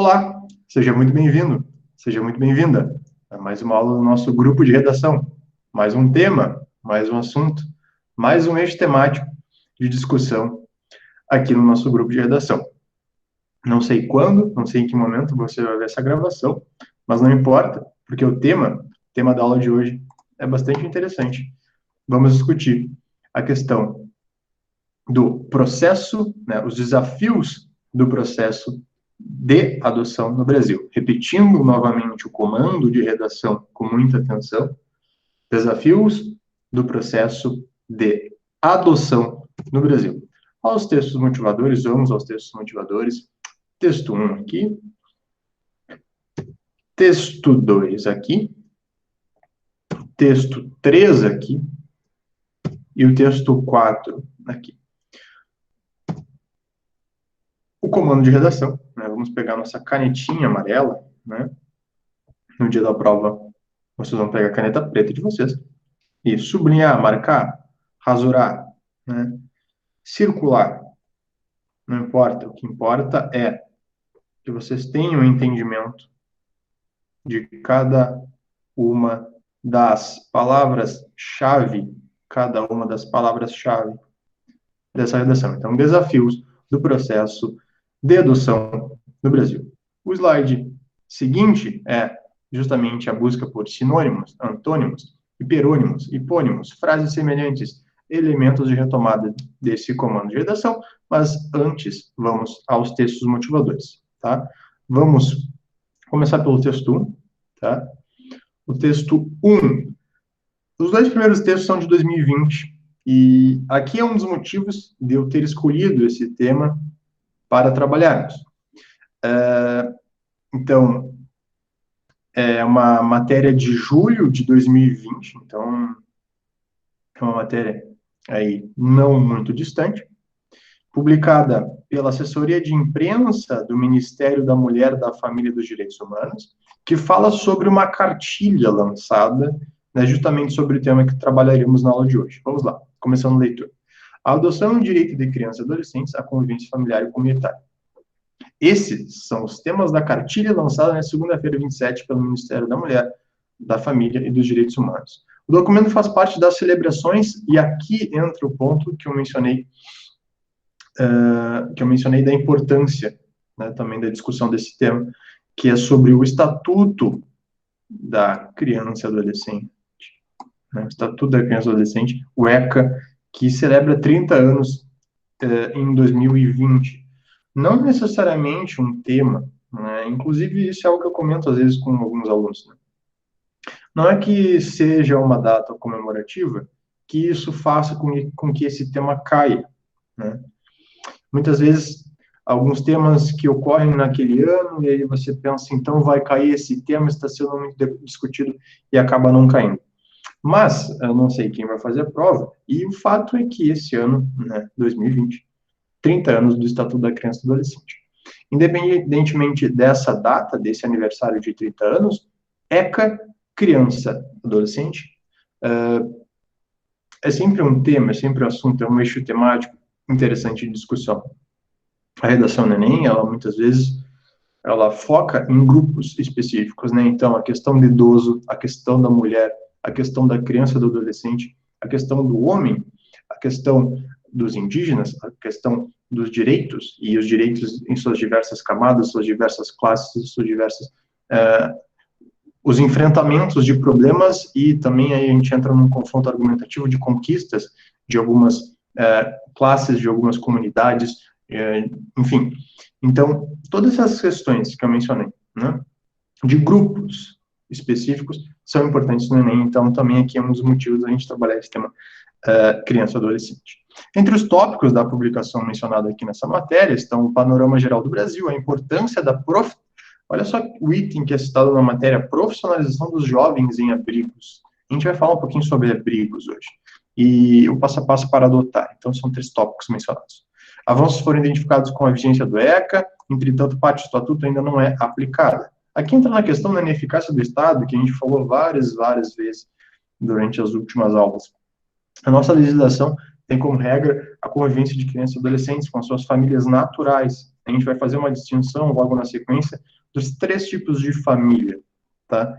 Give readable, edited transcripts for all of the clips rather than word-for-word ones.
Olá, seja muito bem-vindo, seja muito bem-vinda a mais uma aula do nosso grupo de redação. Mais um tema, mais um assunto, mais um eixo temático de discussão aqui no nosso grupo de redação. Não sei quando, não sei em que momento você vai ver essa gravação, mas não importa, porque o tema da aula de hoje é bastante interessante. Vamos discutir a questão do processo, né, os desafios do processo de adoção no Brasil. Repetindo novamente o comando de redação com muita atenção, desafios do processo de adoção no Brasil. Aos textos motivadores, vamos aos textos motivadores. Texto 1 aqui, texto 2 aqui, texto 3 aqui e o texto 4 aqui. O comando de redação, né? Vamos pegar nossa canetinha amarela, né? No dia da prova, vocês vão pegar a caneta preta de vocês e sublinhar, marcar, rasurar, né? Circular. Não importa. O que importa é que vocês tenham um entendimento de cada uma das palavras-chave, cada uma das palavras-chave dessa redação. Então, desafios do processo de adoção no Brasil. O slide seguinte é justamente a busca por sinônimos, antônimos, hiperônimos, hipônimos, frases semelhantes, elementos de retomada desse comando de redação, mas antes vamos aos textos motivadores, tá? Vamos começar pelo texto 1, tá? O texto 1, os dois primeiros textos são de 2020, e aqui é um dos motivos de eu ter escolhido esse tema para trabalharmos. Então, é uma matéria de julho de 2020, então é uma matéria aí não muito distante, publicada pela assessoria de imprensa do Ministério da Mulher, da Família e dos Direitos Humanos, que fala sobre uma cartilha lançada, né, justamente sobre o tema que trabalharemos na aula de hoje. Vamos lá, começando a leitura. A adoção é um direito de crianças e adolescentes à convivência familiar e comunitária. Esses são os temas da cartilha lançada na segunda-feira, 27, pelo Ministério da Mulher, da Família e dos Direitos Humanos. O documento faz parte das celebrações, e aqui entra o ponto que eu mencionei da importância, né, também da discussão desse tema, que é sobre o Estatuto da Criança e Adolescente, né, o Estatuto da Criança e Adolescente, o ECA, que celebra 30 anos em 2020. Não necessariamente um tema, né, inclusive isso é algo que eu comento às vezes com alguns alunos, né? Não é que seja uma data comemorativa que isso faça com que esse tema caia, né? Muitas vezes, alguns temas que ocorrem naquele ano, e aí você pensa, então vai cair esse tema, está sendo muito discutido, e acaba não caindo. Mas, eu não sei quem vai fazer a prova, e o fato é que esse ano, né, 2020, 30 anos do Estatuto da Criança e do Adolescente. Independentemente dessa data, desse aniversário de 30 anos, ECA, criança, adolescente, é sempre um tema, é sempre um assunto, é um eixo temático interessante de discussão. A redação do Enem, ela muitas vezes, ela foca em grupos específicos, né? Então, a questão do idoso, a questão da mulher, a questão da criança e do adolescente, a questão do homem, a questão dos indígenas, a questão dos direitos, e os direitos em suas diversas camadas, suas diversas classes, suas diversas... os enfrentamentos de problemas, e também aí a gente entra num confronto argumentativo de conquistas de algumas classes, de algumas comunidades, enfim. Então, todas essas questões que eu mencionei, né, de grupos específicos, são importantes no Enem, então também aqui é um dos motivos da gente trabalhar esse tema criança e adolescente. Entre os tópicos da publicação mencionada aqui nessa matéria estão o panorama geral do Brasil, a importância da olha só o item que é citado na matéria, profissionalização dos jovens em abrigos. A gente vai falar um pouquinho sobre abrigos hoje. E o passo a passo para adotar. Então, são 3 tópicos mencionados. Avanços foram identificados com a vigência do ECA, entretanto, parte do Estatuto ainda não é aplicada. Aqui entra na questão da ineficácia do Estado, que a gente falou várias vezes durante as últimas aulas. A nossa legislação tem como regra a convivência de crianças e adolescentes com suas famílias naturais, a gente vai fazer uma distinção logo na sequência dos 3 tipos de família, tá?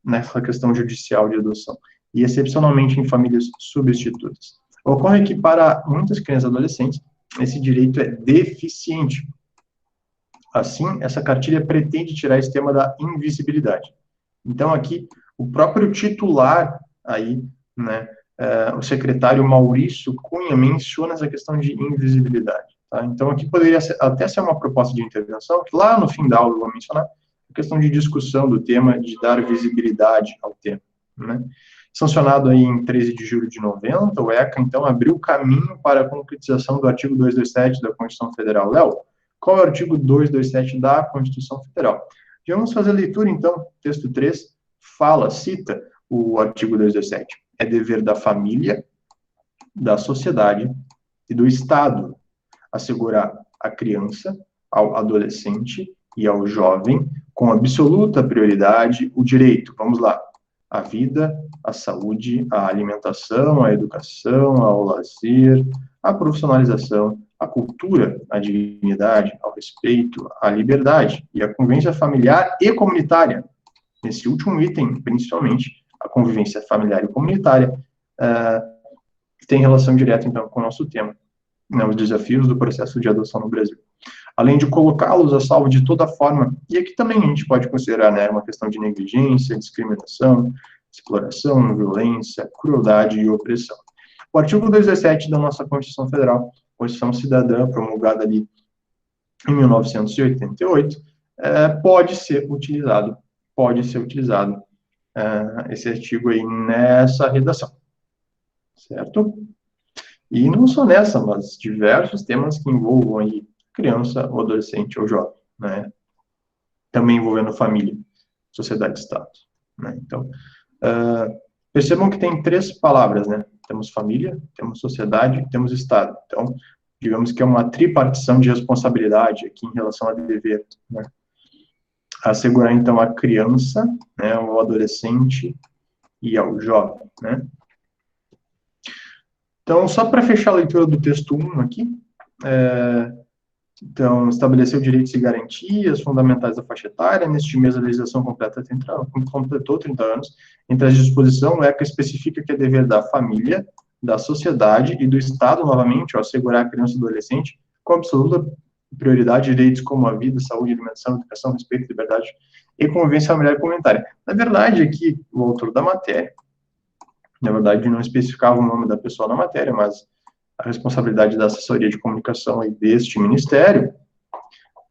Nessa questão judicial de adoção. E, excepcionalmente, em famílias substitutas. Ocorre que, para muitas crianças e adolescentes, esse direito é deficiente. Assim, essa cartilha pretende tirar esse tema da invisibilidade. Então, aqui, o próprio titular, aí, né, o secretário Maurício Cunha menciona essa questão de invisibilidade. Tá? Então, aqui poderia até ser uma proposta de intervenção, que lá no fim da aula eu vou mencionar, a questão de discussão do tema, de dar visibilidade ao tema. Né? Sancionado aí em 13 de julho de 90, o ECA, então, abriu caminho para a concretização do artigo 227 da Constituição Federal. Léo, qual é o artigo 227 da Constituição Federal? Já vamos fazer a leitura, então, texto 3, cita o artigo 227. É dever da família, da sociedade e do Estado assegurar à criança, ao adolescente e ao jovem, com absoluta prioridade, o direito, vamos lá, à vida, à saúde, à alimentação, à educação, ao lazer, à profissionalização, à cultura, à dignidade, ao respeito, à liberdade e à convivência familiar e comunitária. Nesse último item, principalmente, a convivência familiar e comunitária tem relação direta, então, com o nosso tema, né, os desafios do processo de adoção no Brasil. Além de colocá-los a salvo de toda forma, e aqui também a gente pode considerar, né, uma questão de negligência, discriminação, exploração, violência, crueldade e opressão. O artigo 217 da nossa Constituição Federal, Constituição Cidadã, promulgada ali em 1988, pode ser utilizado esse artigo aí nessa redação, certo? E não só nessa, mas diversos temas que envolvam aí criança, ou adolescente, ou jovem, né? Também envolvendo família, sociedade e Estado, né? Então, percebam que tem 3 palavras, né? Temos família, temos sociedade, temos Estado. Então, digamos que é uma tripartição de responsabilidade aqui em relação a dever, né? Assegurar, então, a criança, né, ao adolescente e ao jovem, né? Então, só para fechar a leitura do texto 1 aqui, então, estabelecer direitos e garantias fundamentais da faixa etária. Neste mês, a legislação completou 30 anos. Entre as disposições, o ECA especifica que é dever da família, da sociedade e do Estado, novamente, ao assegurar a criança e adolescente com absoluta prioridade direitos como a vida, saúde, alimentação, educação, respeito, liberdade e convivência familiar e comunitária. Na verdade, aqui, o autor da matéria, na verdade, não especificava o nome da pessoa na matéria, mas a responsabilidade da assessoria de comunicação aí deste ministério,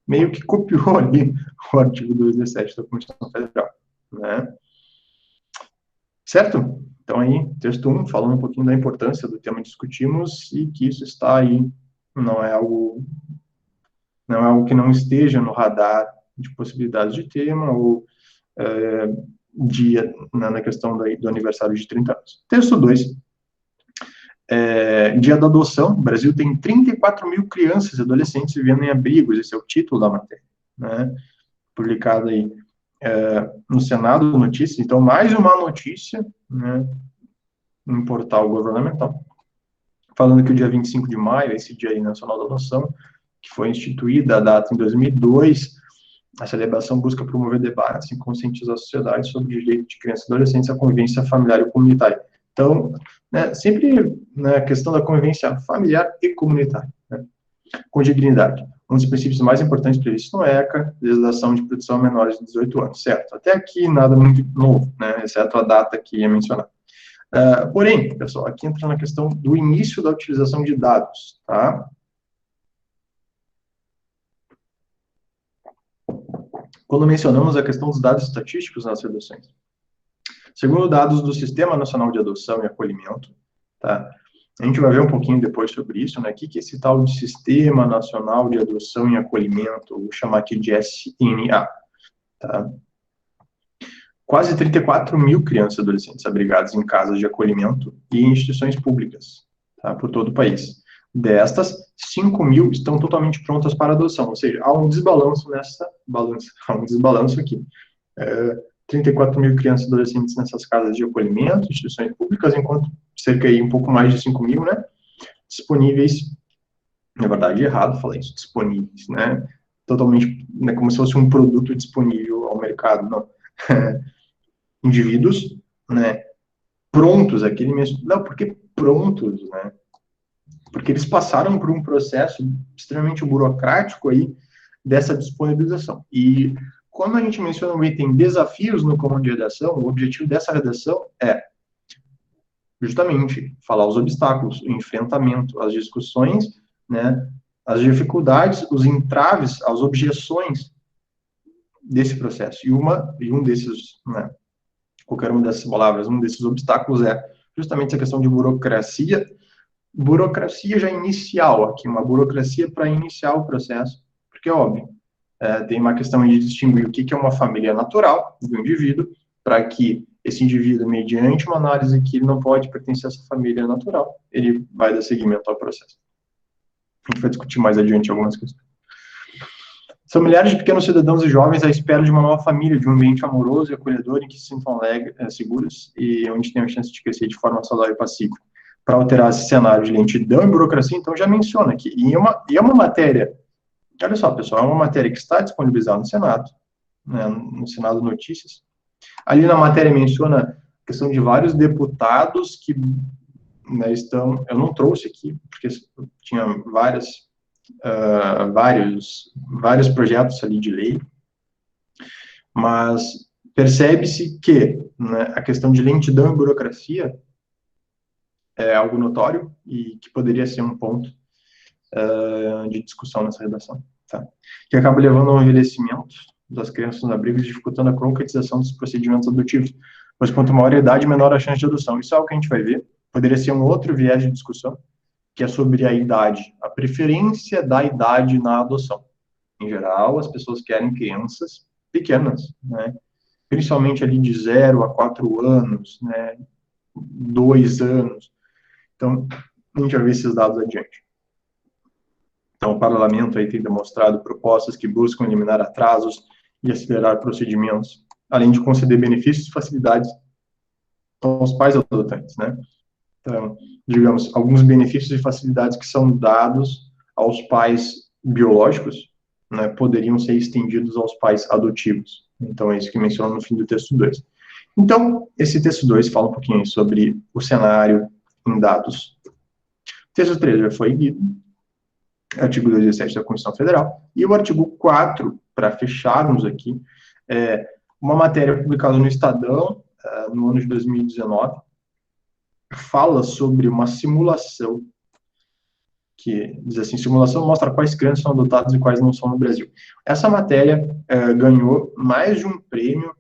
meio que copiou ali o artigo 217 da Constituição Federal, né? Certo? Então aí, texto 1, falando um pouquinho da importância do tema que discutimos e que isso está aí, não é algo que não esteja no radar de possibilidades de tema ou na questão do aniversário de 30 anos. Texto 2, dia da adoção. O Brasil tem 34 mil crianças e adolescentes vivendo em abrigos, esse é o título da matéria, né? Publicado aí no Senado Notícias. Então, mais uma notícia, né, em portal governamental, falando que o dia 25 de maio, esse Dia Nacional da Adoção, que foi instituída a data em 2002, a celebração busca promover debates e conscientizar a sociedade sobre o direito de crianças e adolescentes à convivência familiar e comunitária. Então, né, sempre na questão da convivência familiar e comunitária, né, com dignidade. Um dos princípios mais importantes previstos no ECA, legislação de proteção a menores de 18 anos, certo? Até aqui nada muito novo, né, exceto a data que ia mencionar. Porém, pessoal, aqui entra na questão do início da utilização de dados, tá? Quando mencionamos a questão dos dados estatísticos nas adoções. Segundo dados do Sistema Nacional de Adoção e Acolhimento, tá? A gente vai ver um pouquinho depois sobre isso, né? O que é esse tal de Sistema Nacional de Adoção e Acolhimento, vou chamar aqui de SNA, tá? Quase 34 mil crianças e adolescentes abrigadas em casas de acolhimento e em instituições públicas, tá? Por todo o país. Destas, 5 mil estão totalmente prontas para adoção, ou seja, há um desbalanço nessa balança, há um desbalanço aqui. 34 mil crianças e adolescentes nessas casas de acolhimento, instituições públicas, enquanto cerca aí um pouco mais de 5 mil, né, disponíveis, na verdade, errado falar isso, disponíveis, né, totalmente, né, como se fosse um produto disponível ao mercado, não. Indivíduos, né, prontos, aquele mesmo, não, porque prontos, né, porque eles passaram por um processo extremamente burocrático aí dessa disponibilização. E quando a gente menciona o item desafios no comando de redação, o objetivo dessa redação é justamente falar os obstáculos, o enfrentamento, as discussões, né, as dificuldades, os entraves, as objeções desse processo. E um desses, né, qualquer uma dessas palavras, um desses obstáculos é justamente essa questão de burocracia já inicial aqui, uma burocracia para iniciar o processo, porque, óbvio, tem uma questão de distinguir o que é uma família natural do indivíduo, para que esse indivíduo, mediante uma análise que ele não pode pertencer a essa família natural, ele vai dar seguimento ao processo. A gente vai discutir mais adiante algumas questões. São milhares de pequenos cidadãos e jovens à espera de uma nova família, de um ambiente amoroso e acolhedor em que se sintam seguros e onde tenham a chance de crescer de forma saudável e pacífica. Para alterar esse cenário de lentidão e burocracia, então já menciona aqui. E é uma matéria, olha só, pessoal, é uma matéria que está disponibilizada no Senado, né, no Senado Notícias. Ali na matéria menciona a questão de vários deputados que, né, estão, eu não trouxe aqui, porque tinha vários projetos ali de lei, mas percebe-se que, né, a questão de lentidão e burocracia é algo notório e que poderia ser um ponto de discussão nessa redação, tá? Que acaba levando ao envelhecimento das crianças nos abrigos, dificultando a concretização dos procedimentos adotivos, pois quanto maior a idade, menor a chance de adoção. Isso é algo que a gente vai ver, poderia ser um outro viés de discussão, que é sobre a idade, a preferência da idade na adoção. Em geral, as pessoas querem crianças pequenas, né? Principalmente ali de 0 a 4 anos, né? 2 anos. Então, a gente vai ver esses dados adiante. Então, o parlamento aí tem demonstrado propostas que buscam eliminar atrasos e acelerar procedimentos, além de conceder benefícios e facilidades aos pais adotantes, né? Então, digamos, alguns benefícios e facilidades que são dados aos pais biológicos, né, poderiam ser estendidos aos pais adotivos. Então, é isso que menciona no fim do texto 2. Então, esse texto 2 fala um pouquinho sobre o cenário em dados. O texto 3 já foi lido, artigo 217 da Constituição Federal, e o artigo 4, para fecharmos aqui, é uma matéria publicada no Estadão, no ano de 2019, fala sobre uma simulação, que diz assim, simulação mostra quais crianças são adotadas e quais não são no Brasil. Essa matéria ganhou mais de um prêmio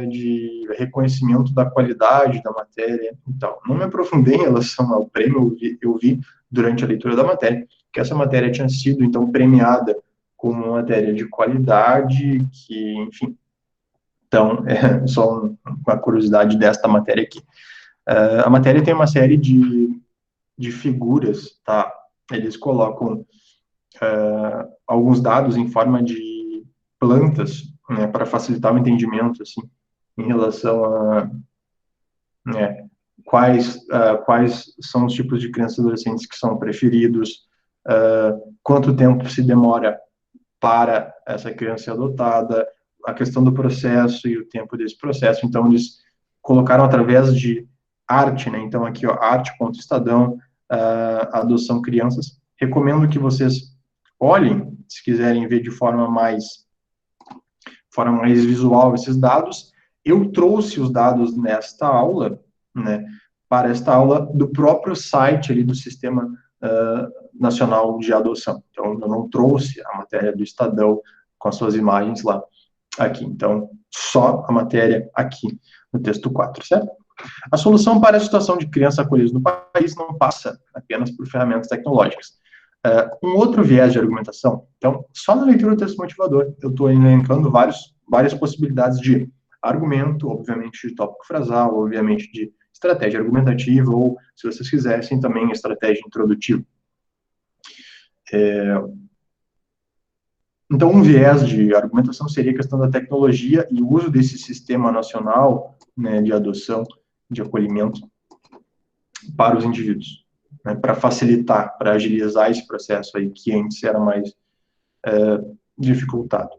de reconhecimento da qualidade da matéria. Então, não me aprofundei em relação ao prêmio, eu vi durante a leitura da matéria, que essa matéria tinha sido, então, premiada como uma matéria de qualidade, que, enfim. Então, é só uma curiosidade desta matéria aqui. A matéria tem uma série de figuras, tá? Eles colocam alguns dados em forma de plantas, né, para facilitar o entendimento, assim, em relação a quais são os tipos de crianças e adolescentes que são preferidos, quanto tempo se demora para essa criança ser adotada, a questão do processo e o tempo desse processo. Então, eles colocaram através de arte, né? Então, aqui, ó, arte.estadão, adoção crianças. Recomendo que vocês olhem, se quiserem ver de forma mais visual esses dados. Eu trouxe os dados nesta aula, né, para esta aula do próprio site ali do Sistema Nacional de Adoção. Então, eu não trouxe a matéria do Estadão com as suas imagens lá, aqui. Então, só a matéria aqui no texto 4, certo? A solução para a situação de crianças acolhidas no país não passa apenas por ferramentas tecnológicas. Um outro viés de argumentação, então, só na leitura do texto motivador, eu estou elencando várias possibilidades de argumento, obviamente de tópico frasal, obviamente de estratégia argumentativa, ou, se vocês quisessem, também estratégia introdutiva. Então, um viés de argumentação seria a questão da tecnologia e o uso desse sistema nacional, né, de adoção, de acolhimento para os indivíduos, né, para facilitar, para agilizar esse processo aí, que antes era mais dificultado.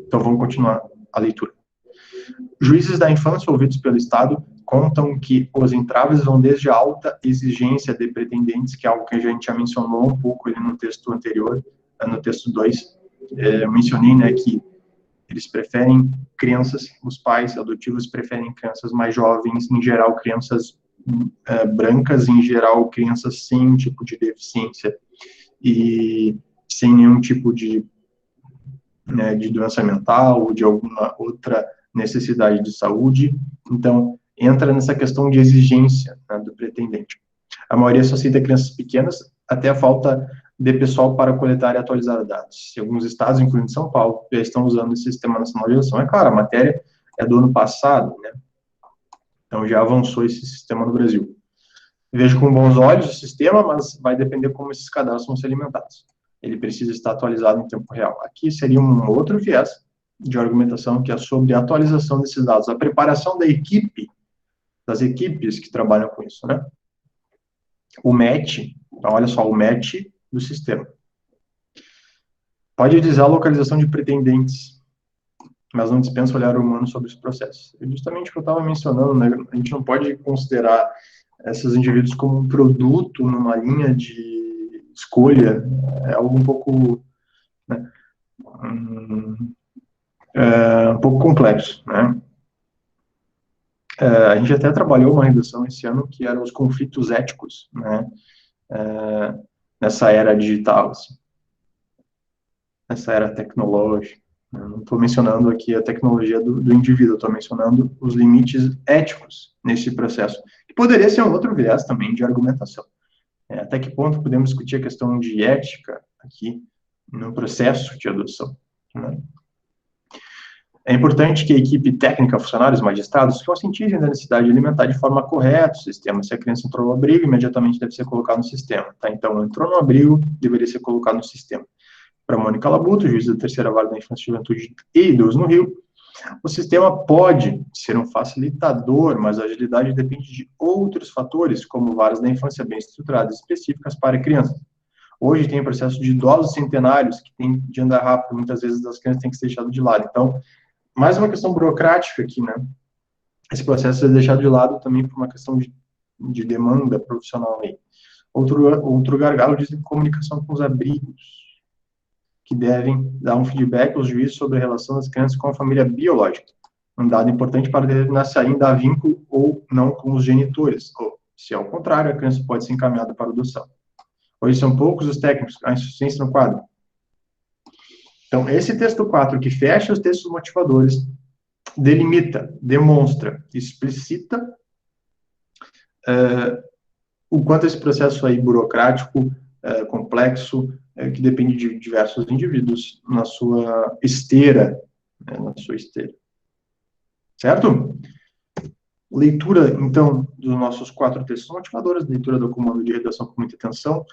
Então, vamos continuar a leitura. Juízes da infância ouvidos pelo Estado contam que os entraves vão desde a alta exigência de pretendentes, que é algo que a gente já mencionou um pouco ali no texto anterior, no texto 2, eu mencionei, né, que eles preferem crianças, os pais adotivos preferem crianças mais jovens, em geral crianças brancas, em geral crianças sem um tipo de deficiência e sem nenhum tipo de doença mental ou de alguma outra necessidade de saúde. Então, entra nessa questão de exigência, né, do pretendente. A maioria só aceita crianças pequenas, até a falta de pessoal para coletar e atualizar dados. Em alguns estados, incluindo São Paulo, já estão usando esse Sistema Nacional de Eleição. É claro, a matéria é do ano passado, né? Então já avançou esse sistema no Brasil. Vejo com bons olhos o sistema, mas vai depender como esses cadastros vão ser alimentados. Ele precisa estar atualizado em tempo real. Aqui seria um outro viés de argumentação, que é sobre a atualização desses dados, a preparação da equipe, das equipes que trabalham com isso, né? O match, então olha só, o match do sistema. Pode dizer a localização de pretendentes, mas não dispensa olhar humano sobre os processos. É justamente o que eu estava mencionando, né? A gente não pode considerar esses indivíduos como um produto numa linha de escolha, é algo um pouco, né, um pouco complexo, né? A gente até trabalhou uma redação esse ano que eram os conflitos éticos, né, nessa era digital, assim, nessa era tecnológica. Eu não estou mencionando aqui a tecnologia do indivíduo, estou mencionando os limites éticos nesse processo, que poderia ser um outro viés também de argumentação. Até que ponto podemos discutir a questão de ética aqui no processo de adoção, né? É importante que a equipe técnica, funcionários, magistrados, conscientizem da necessidade de alimentar de forma correta o sistema. Se a criança entrou no abrigo, imediatamente deve ser colocado no sistema. Tá? Então, entrou no abrigo, deveria ser colocado no sistema. Para Mônica Labuto, juiz da terceira vara da Infância, Juventude e Idoso no Rio, o sistema pode ser um facilitador, mas a agilidade depende de outros fatores, como varas da infância bem estruturadas específicas para crianças. Hoje tem o processo de idosos centenários, que tem de andar rápido, muitas vezes as crianças têm que ser deixadas de lado. Então, mais uma questão burocrática aqui, né? Esse processo é deixado de lado também por uma questão de demanda profissional aí. Outro gargalo diz comunicação com os abrigos, que devem dar um feedback aos juízes sobre a relação das crianças com a família biológica. Um dado importante para determinar se ainda há vínculo ou não com os genitores, ou, se ao contrário, a criança pode ser encaminhada para adoção. Hoje são poucos os técnicos, a insuficiência no quadro. Então, esse texto 4, que fecha os textos motivadores, delimita, demonstra, explicita o quanto esse processo aí burocrático, complexo, que depende de diversos indivíduos na sua esteira, certo? Leitura, então, dos nossos 4 textos motivadores, leitura do comando de redação com muita atenção,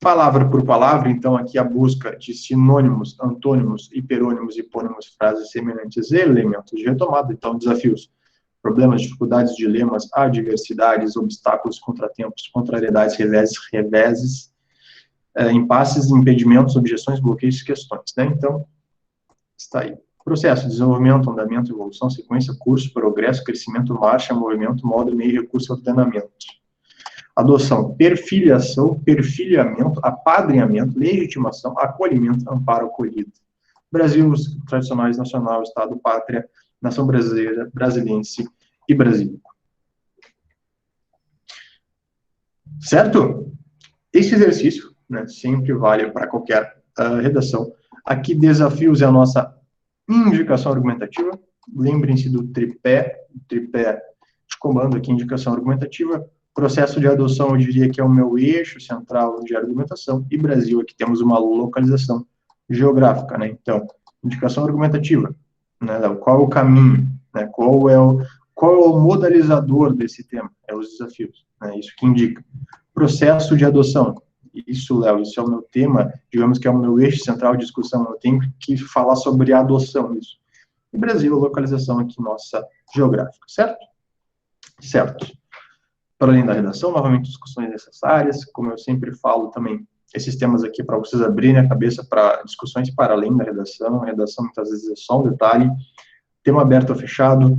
palavra por palavra, então, aqui a busca de sinônimos, antônimos, hiperônimos, hipônimos, frases semelhantes e elementos de retomada, então, desafios, problemas, dificuldades, dilemas, adversidades, obstáculos, contratempos, contrariedades, reveses, impasses, impedimentos, objeções, bloqueios e questões, né? Então, está aí. Processo, desenvolvimento, andamento, evolução, sequência, curso, progresso, crescimento, marcha, movimento, modo, meio, recurso, ordenamento. Adoção, perfiliação, perfiliamento, apadrinhamento, legitimação, acolhimento, amparo, acolhido. Brasil, os tradicionais nacional, Estado, pátria, nação brasileira, brasiliense e brasílico. Certo? Esse exercício, né, sempre vale para qualquer redação. Aqui, desafios é a nossa indicação argumentativa. Lembrem-se do tripé de comando aqui, indicação argumentativa. Processo de adoção, eu diria que é o meu eixo central de argumentação. E Brasil, aqui temos uma localização geográfica, né? Então, indicação argumentativa, né? Qual é o caminho, né? Qual é o modalizador desse tema? É os desafios, né? Isso que indica. Processo de adoção. Isso, Léo, isso é o meu tema, digamos que é o meu eixo central de discussão, eu tenho que falar sobre a adoção, isso. E Brasil, localização aqui nossa geográfica, certo? Certo. Para além da redação, novamente, discussões necessárias, como eu sempre falo também, esses temas aqui para vocês abrirem a cabeça para discussões para além da redação. A redação, muitas vezes, é só um detalhe. Tema aberto ou fechado.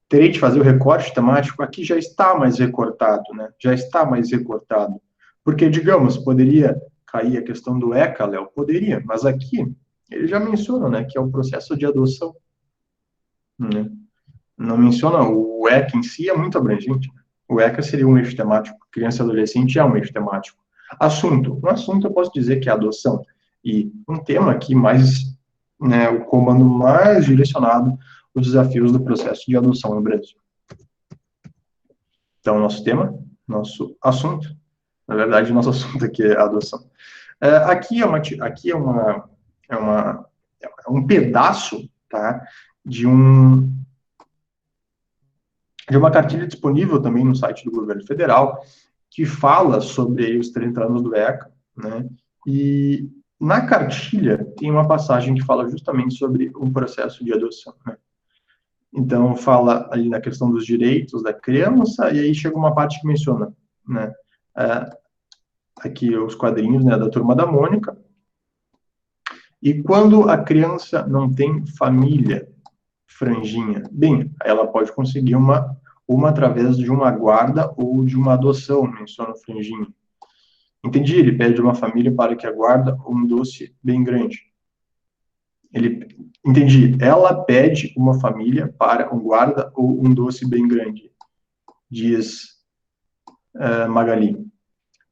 Terei de fazer o recorte temático. Aqui já está mais recortado, né? Já está mais recortado. Porque, digamos, poderia cair a questão do ECA, Léo? Poderia, mas aqui ele já menciona, né, que é o processo de adoção. Né? Não menciona o ECA em si, é muito abrangente. O ECA seria um eixo temático. Criança e adolescente é um eixo temático. Assunto. Um assunto eu posso dizer que é adoção. E um tema aqui mais, né, o comando mais direcionado os desafios do processo de adoção no Brasil. Então, nosso tema, nosso assunto, na verdade, nosso assunto aqui é a adoção. Aqui é um pedaço, tá, de uma cartilha disponível também no site do governo federal, que fala sobre aí, os 30 anos do ECA, né, e na cartilha tem uma passagem que fala justamente sobre o processo de adoção, né. Então, fala ali na questão dos direitos da criança, e aí chega uma parte que menciona, né, aqui os quadrinhos, né, da Turma da Mônica, e quando a criança não tem família, franjinha, bem, ela pode conseguir uma através de uma guarda ou de uma adoção, menciona o franjinha. Entendi, ele pede uma família para que aguarda um doce bem grande. Entendi, ela pede uma família para um guarda ou um doce bem grande, diz Magali.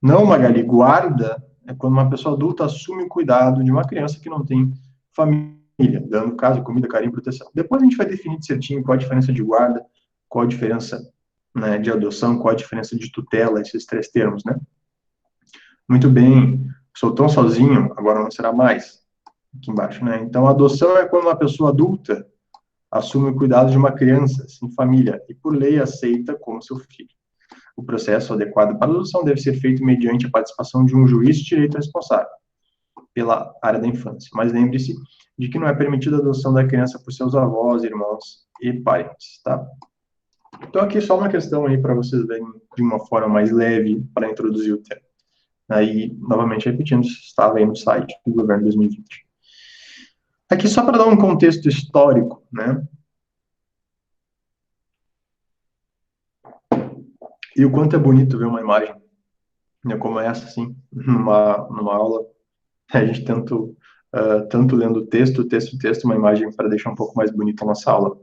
Não, Magali, guarda é quando uma pessoa adulta assume o cuidado de uma criança que não tem família, dando casa, comida, carinho e proteção. Depois a gente vai definir certinho qual a diferença de guarda, qual a diferença, né, de adoção, qual a diferença de tutela, esses 3 termos, né? Muito bem, sou tão sozinho, agora não será mais. Aqui embaixo, né? Então, a adoção é quando uma pessoa adulta assume o cuidado de uma criança sem família e, por lei, aceita como seu filho. O processo adequado para a adoção deve ser feito mediante a participação de um juiz de direito responsável pela área da infância. Mas lembre-se de que não é permitida a adoção da criança por seus avós, irmãos e parentes, tá? Então, aqui só uma questão aí para vocês verem de uma forma mais leve para introduzir o tema. Aí, novamente repetindo, estava aí no site do governo 2020. Aqui só para dar um contexto histórico, né? E o quanto é bonito ver uma imagem, né, como essa, assim, numa aula, a gente tanto lendo texto, uma imagem para deixar um pouco mais bonita a nossa aula.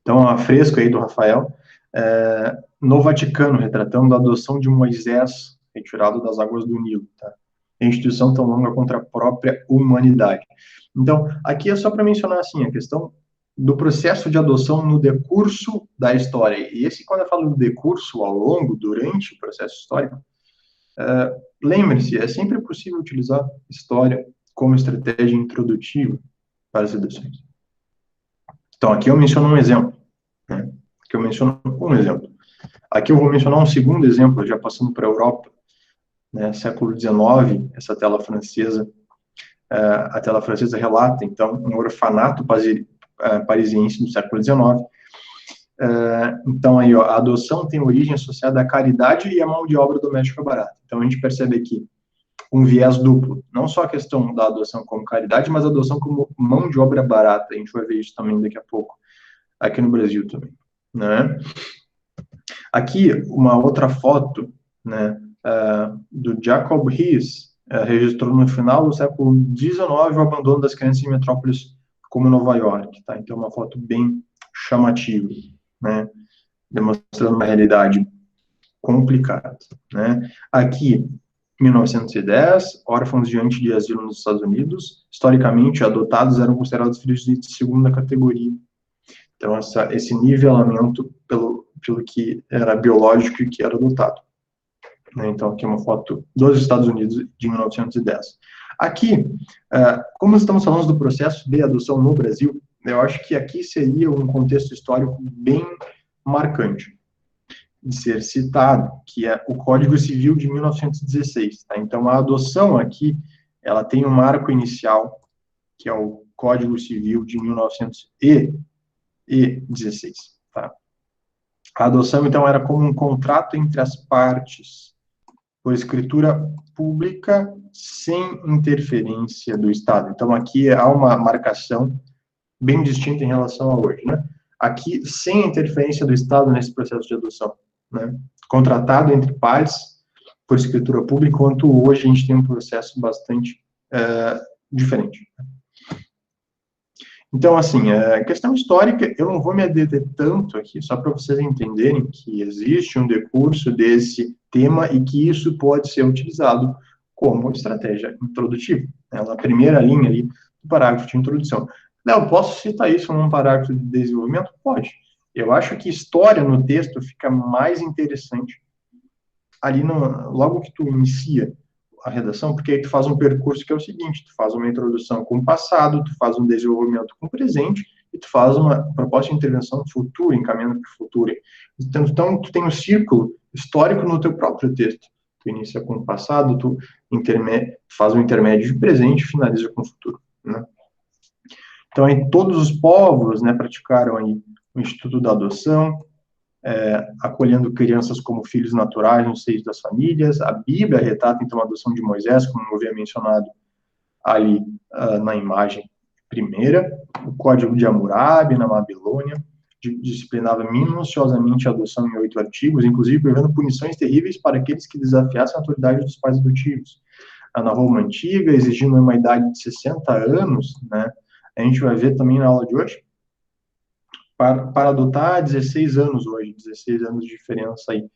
Então, a fresco aí do Rafael, no Vaticano, retratando a adoção de Moisés, retirado das águas do Nilo, tá? A instituição tão longa contra a própria humanidade. Então, aqui é só para mencionar, assim, a questão do processo de adoção no decurso da história. E esse, quando eu falo do decurso, ao longo, durante o processo histórico, lembre-se, é sempre possível utilizar história como estratégia introdutiva para as adoções. Então, aqui eu menciono um exemplo, né? Aqui eu menciono um exemplo. Aqui eu vou mencionar um segundo exemplo, já passando para a Europa, né, século XIX, essa tela francesa, a tela francesa relata, então, um orfanato parisiense do século XIX. Então, aí, ó, a adoção tem origem associada à caridade e à mão de obra doméstica barata. Então, a gente percebe aqui um viés duplo, não só a questão da adoção como caridade, mas a adoção como mão de obra barata. A gente vai ver isso também daqui a pouco, aqui no Brasil também, né? Aqui, uma outra foto, né, do Jacob Riis, registrou no final do século XIX o abandono das crianças em metrópoles como Nova York, tá? Então, uma foto bem chamativa, né, demonstrando uma realidade complicada, né? Aqui, 1910, órfãos diante de asilo nos Estados Unidos, historicamente, adotados eram considerados filhos de segunda categoria. Então, esse nivelamento pelo que era biológico e que era adotado. Então, aqui é uma foto dos Estados Unidos de 1910. Aqui, como estamos falando do processo de adoção no Brasil, eu acho que aqui seria um contexto histórico bem marcante de ser citado, que é o Código Civil de 1916. Tá? Então, a adoção aqui, ela tem um marco inicial, que é o Código Civil de 1916. Tá? A adoção, então, era como um contrato entre as partes, por escritura pública sem interferência do Estado. Então, aqui há uma marcação bem distinta em relação a hoje, né? Aqui, sem interferência do Estado nesse processo de adoção, né? Contratado entre pares por escritura pública, enquanto hoje a gente tem um processo bastante diferente. Então, assim, a questão histórica, eu não vou me adeter tanto aqui, só para vocês entenderem que existe um decurso desse tema e que isso pode ser utilizado como estratégia introdutiva. Na primeira linha ali do parágrafo de introdução. Eu posso citar isso num parágrafo de desenvolvimento? Pode. Eu acho que história no texto fica mais interessante ali logo que tu inicia a redação, porque aí tu faz um percurso que é o seguinte: tu faz uma introdução com o passado, tu faz um desenvolvimento com o presente, e tu faz uma proposta de intervenção futura, encaminhando para o futuro. Então, tu tem um círculo histórico no teu próprio texto. Tu inicia com o passado, tu faz um intermédio de presente e finaliza com o futuro, né? Então, aí, todos os povos, né, praticaram aí o Instituto da Adoção, acolhendo crianças como filhos naturais no seio das famílias. A Bíblia retrata, então, a adoção de Moisés, como eu havia mencionado ali na imagem primeira. O Código de Hammurabi, na Babilônia, disciplinava minuciosamente a adoção em 8 artigos, inclusive prevendo punições terríveis para aqueles que desafiassem a autoridade dos pais adotivos. Na Roma Antiga, exigindo uma idade de 60 anos, né, a gente vai ver também na aula de hoje, para adotar 16 anos hoje, 16 anos de diferença aí,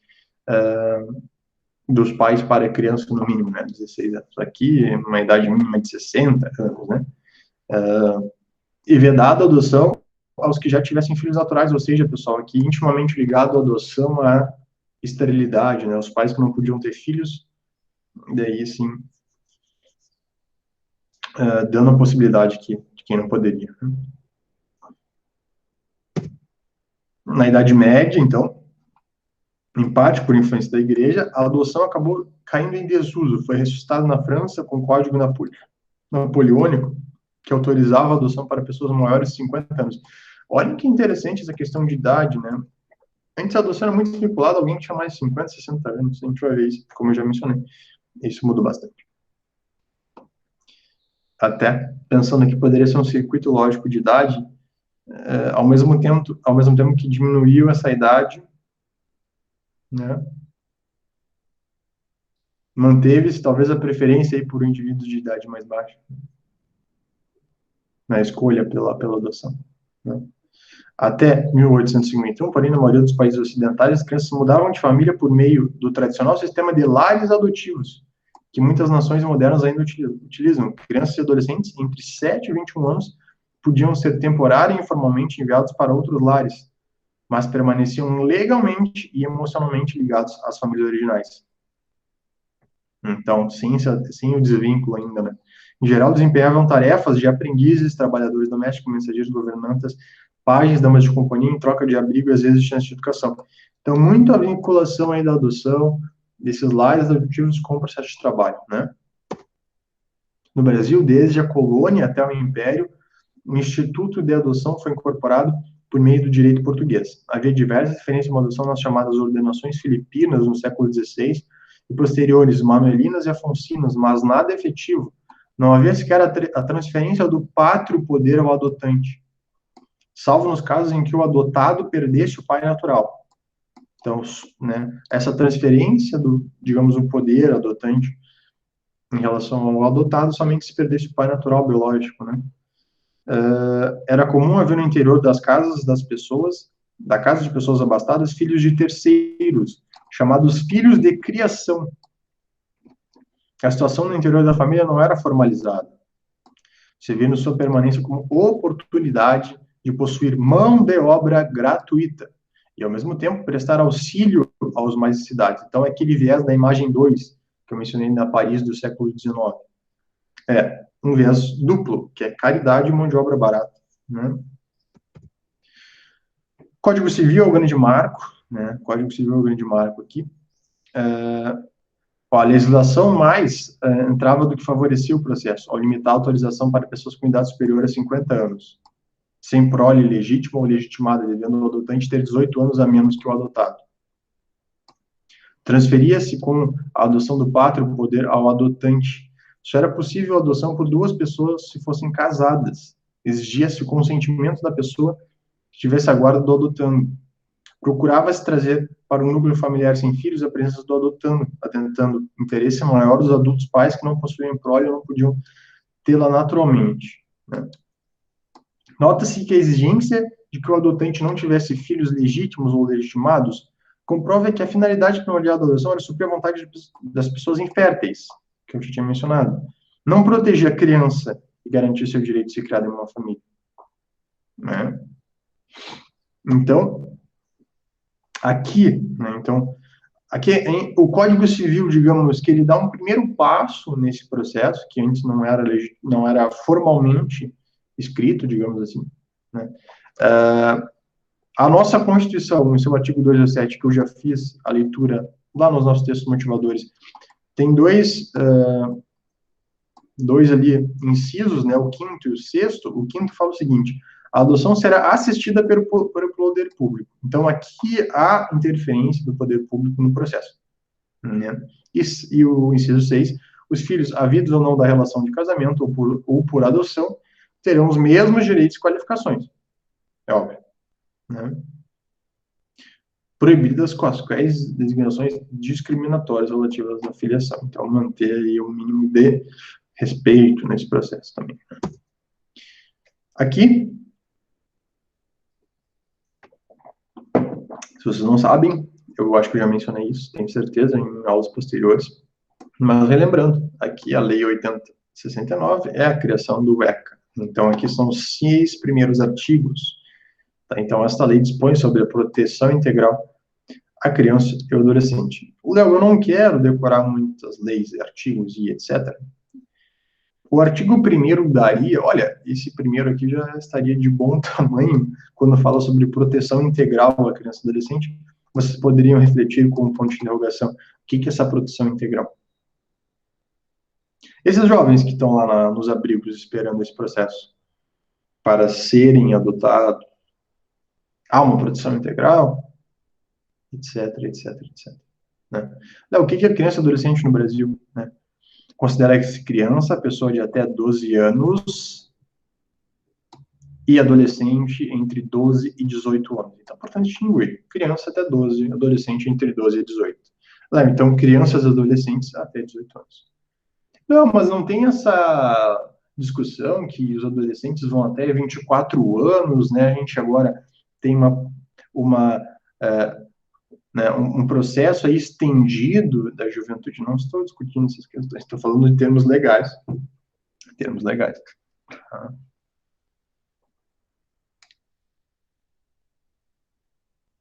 dos pais para a criança, no mínimo, né, 16 anos. Aqui, uma idade mínima de 60 anos, né, e vedada a adoção aos que já tivessem filhos naturais, ou seja, pessoal, aqui intimamente ligado à adoção à esterilidade, né, os pais que não podiam ter filhos, daí, sim, dando a possibilidade de quem não poderia, né. Na Idade Média, então, em parte por influência da igreja, a adoção acabou caindo em desuso. Foi ressuscitada na França com o Código Napoleônico, que autorizava a adoção para pessoas maiores de 50 anos. Olha que interessante essa questão de idade, né? Antes a adoção era muito vinculada a alguém que tinha mais de 50, 60 anos. A gente vai ver isso, como eu já mencionei. Isso mudou bastante. Até pensando que poderia ser um circuito lógico de idade, ao mesmo tempo que diminuiu essa idade, né, manteve-se talvez a preferência aí por indivíduos de idade mais baixa na escolha pela adoção, né. Até 1851, porém, na maioria dos países ocidentais, as crianças mudavam de família por meio do tradicional sistema de lares adotivos, que muitas nações modernas ainda utilizam. Crianças e adolescentes entre 7 e 21 anos podiam ser temporária e informalmente enviados para outros lares, mas permaneciam legalmente e emocionalmente ligados às famílias originais. Então, sem o desvínculo ainda, né? Em geral, desempenhavam tarefas de aprendizes, trabalhadores domésticos, mensageiros, governantas, pajens, damas de companhia, em troca de abrigo e, às vezes, chance de educação. Então, muito a vinculação aí da adoção, desses lares adotivos com o processo de trabalho, né? No Brasil, desde a colônia até o Império, o Instituto de Adoção foi incorporado por meio do direito português. Havia diversas referências a uma adoção nas chamadas ordenações filipinas, no século XVI, e posteriores, manuelinas e afonsinas, mas nada efetivo. Não havia sequer a transferência do pátrio poder ao adotante, salvo nos casos em que o adotado perdesse o pai natural. Então, né, essa transferência digamos, o poder adotante em relação ao adotado somente se perdesse o pai natural biológico, né. Era comum haver no interior das casas das pessoas, da casa de pessoas abastadas, filhos de terceiros, chamados filhos de criação. A situação no interior da família não era formalizada. Você vê no sua permanência como oportunidade de possuir mão de obra gratuita e, ao mesmo tempo, prestar auxílio aos mais necessitados. Então, é aquele viés da imagem 2, que eu mencionei na Paris do século XIX. Um viés duplo, que é caridade e mão de obra barata, né? Código Civil é o grande marco, né? Código Civil é o grande marco aqui. A legislação mais entrava do que favorecia o processo, ao limitar a autorização para pessoas com idade superior a 50 anos, sem prole legítima ou legitimada, devendo o adotante ter 18 anos a menos que o adotado. Transferia-se com a adoção do pátrio o poder ao adotante. Só era possível a adoção por duas pessoas se fossem casadas. Exigia-se o consentimento da pessoa que tivesse a guarda do adotando. Procurava-se trazer para um núcleo familiar sem filhos a presença do adotando, atentando interesse maior dos adultos pais que não possuíam prole ou não podiam tê-la naturalmente, né? Nota-se que a exigência de que o adotante não tivesse filhos legítimos ou legitimados comprova que a finalidade primordial da adoção era suprir a vontade das pessoas inférteis, que eu já tinha mencionado. Não proteger a criança e garantir seu direito de ser criado em uma família, né? Então, aqui, né, o Código Civil, digamos, que ele dá um primeiro passo nesse processo, que antes não era formalmente escrito, digamos assim, né? A nossa Constituição, no seu artigo 207, que eu já fiz a leitura lá nos nossos textos motivadores, tem dois ali incisos, né, o quinto e o sexto. O quinto fala o seguinte: a adoção será assistida pelo poder público. Então, aqui há interferência do poder público no processo, né? E o inciso 6, os filhos, havidos ou não da relação de casamento ou por adoção, terão os mesmos direitos e qualificações. É óbvio, né? Proibidas quaisquer designações discriminatórias relativas à filiação. Então, manter aí um mínimo de respeito nesse processo também. Aqui, se vocês não sabem, eu acho que eu já mencionei isso, tenho certeza, em aulas posteriores, mas relembrando, aqui a Lei 8069 é a criação do ECA. Então, aqui são os 6 primeiros artigos. Tá? Então, esta lei dispõe sobre a proteção integral à criança e ao adolescente. Léo, eu não quero decorar muitas leis, artigos e etc. O artigo 1º daria, olha, esse primeiro aqui já estaria de bom tamanho quando fala sobre proteção integral à criança e adolescente. Vocês poderiam refletir com um ponto de interrogação: o que é essa proteção integral? Esses jovens que estão lá nos abrigos esperando esse processo para serem adotados, há uma proteção integral? Etc, etc, etc. Né? Não, o que é criança e adolescente no Brasil? Né? Considera-se criança a pessoa de até 12 anos e adolescente entre 12 e 18 anos. Então, portanto, distinguir criança até 12, adolescente entre 12 e 18. Então, crianças e adolescentes até 18 anos. Não, mas não tem essa discussão que os adolescentes vão até 24 anos, né? A gente agora tem um processo aí estendido da juventude. Não estou discutindo essas questões, estou falando de termos legais. Termos legais. Tá?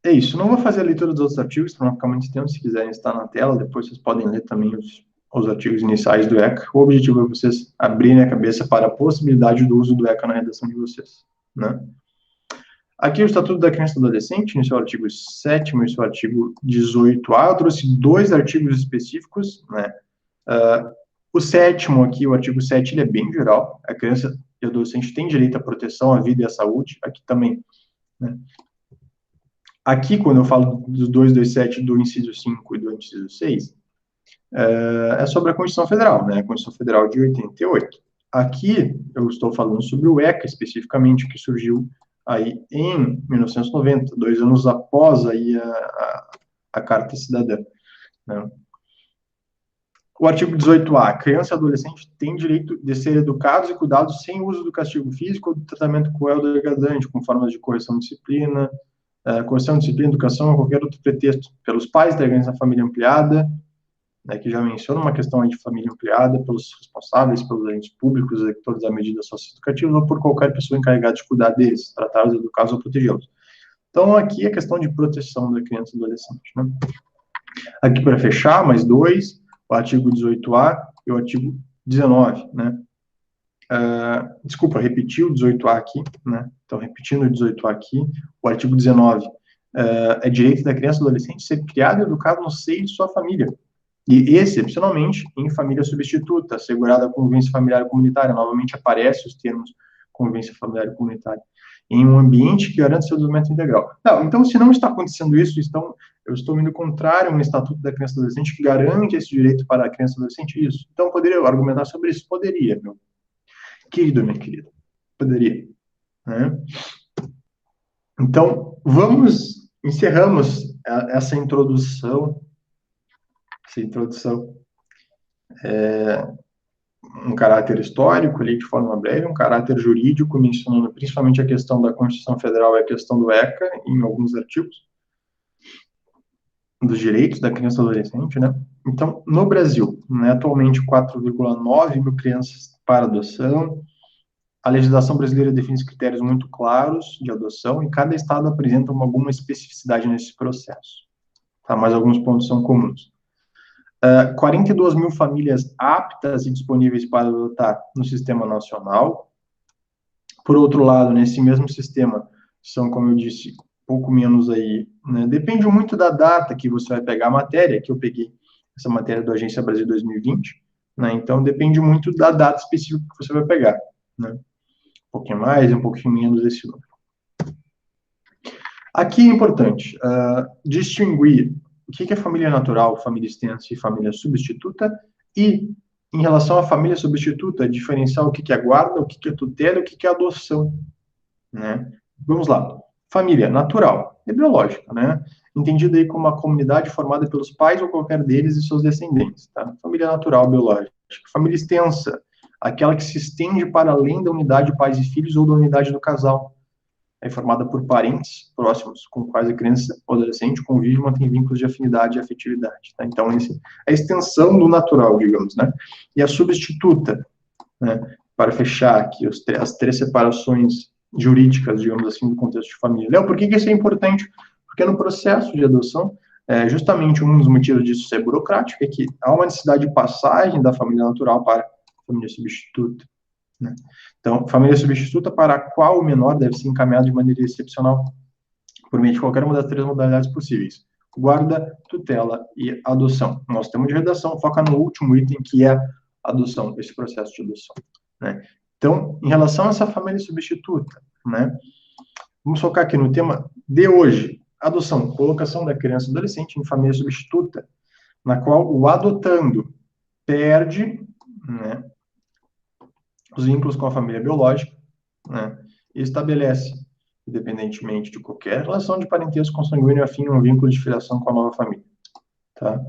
É isso. Não vou fazer a leitura dos outros artigos para não ficar muito tempo. Se quiserem estar na tela, depois vocês podem ler também os artigos iniciais do ECA. O objetivo é vocês abrirem a cabeça para a possibilidade do uso do ECA na redação de vocês, né? Aqui o Estatuto da Criança e do Adolescente, no seu artigo 7º e seu artigo 18A, eu trouxe 2 artigos específicos, né? O 7º aqui, o artigo 7, ele é bem geral. A criança e o adolescente têm direito à proteção, à vida e à saúde. Aqui também, né? Aqui, quando eu falo dos 227, do inciso 5 e do inciso 6, é sobre a Constituição Federal, né? A Constituição Federal de 88. Aqui, eu estou falando sobre o ECA, especificamente, que surgiu aí em 1990, 2 anos após aí a Carta Cidadã, né? O artigo 18A, criança e adolescente têm direito de ser educados e cuidados sem uso do castigo físico ou do tratamento cruel ou degradante, com formas de correção, disciplina, educação ou qualquer outro pretexto, pelos pais integrantes da família ampliada, né, que já menciona uma questão aí de família ampliada, pelos responsáveis, pelos agentes públicos, executores da medida socioeducativa, ou por qualquer pessoa encarregada de cuidar deles, tratá-los, educá-los ou protegê-los. Então, aqui é questão de proteção da criança e do adolescente, né? Aqui, para fechar, mais 2, o artigo 18A e o artigo 19, né? Desculpa, repeti o 18A aqui, né? Então, repetindo o 18A aqui, o artigo 19 é direito da criança e do adolescente ser criado e educado no seio de sua família, e, excepcionalmente, em família substituta, assegurada a convivência familiar e comunitária. Novamente aparece os termos convivência familiar e comunitária, em um ambiente que garante seu desenvolvimento integral. Não, então, se não está acontecendo isso, eu estou indo contrário a um estatuto da criança e adolescente que garante esse direito para a criança e adolescente? Isso. Então, poderia argumentar sobre isso? Poderia, meu querido, minha querida. Poderia. Né? Então, encerramos essa introdução, um caráter histórico ali de forma breve, um caráter jurídico, mencionando principalmente a questão da Constituição Federal e a questão do ECA, em alguns artigos, dos direitos da criança e adolescente, né? Então, no Brasil, né, atualmente 4,9 mil crianças para adoção. A legislação brasileira define critérios muito claros de adoção e cada estado apresenta alguma especificidade nesse processo. Tá? Mas alguns pontos são comuns. 42 mil famílias aptas e disponíveis para adotar no sistema nacional. Por outro lado, nesse mesmo sistema, são, como eu disse, pouco menos aí, né? Depende muito da data que você vai pegar a matéria, que eu peguei essa matéria do Agência Brasil 2020, né? Então, depende muito da data específica que você vai pegar, né? Um pouquinho mais, um pouquinho menos esse número. Aqui é importante distinguir o que é família natural, família extensa e família substituta, e, em relação à família substituta, diferenciar o que é guarda, o que é tutela e o que é adoção, né? Vamos lá. Família natural, é biológica, né? Entendida aí como uma comunidade formada pelos pais ou qualquer deles e seus descendentes, tá? Família natural, biológica. Família extensa, aquela que se estende para além da unidade pais e filhos ou da unidade do casal. É formada por parentes próximos com quais a criança ou adolescente convive e mantém vínculos de afinidade e afetividade. Tá? Então, essa é a extensão do natural, digamos, né? E a substituta, né? Para fechar aqui as três separações jurídicas, digamos assim, do contexto de família. Léo, por que isso é importante? Porque no processo de adoção, justamente um dos motivos disso ser burocrático é que há uma necessidade de passagem da família natural para a família substituta. Né? Então, família substituta para a qual o menor deve ser encaminhado de maneira excepcional por meio de qualquer uma das três modalidades possíveis: guarda, tutela e adoção. Nosso tema de redação foca no último item, que é a adoção, esse processo de adoção. Né? Então, em relação a essa família substituta, né, vamos focar aqui no tema de hoje: adoção, colocação da criança e adolescente em família substituta, na qual o adotando perde, né, os vínculos com a família biológica, né, e estabelece, independentemente de qualquer relação de parentesco consanguíneo afim, um vínculo de filiação com a nova família. Tá?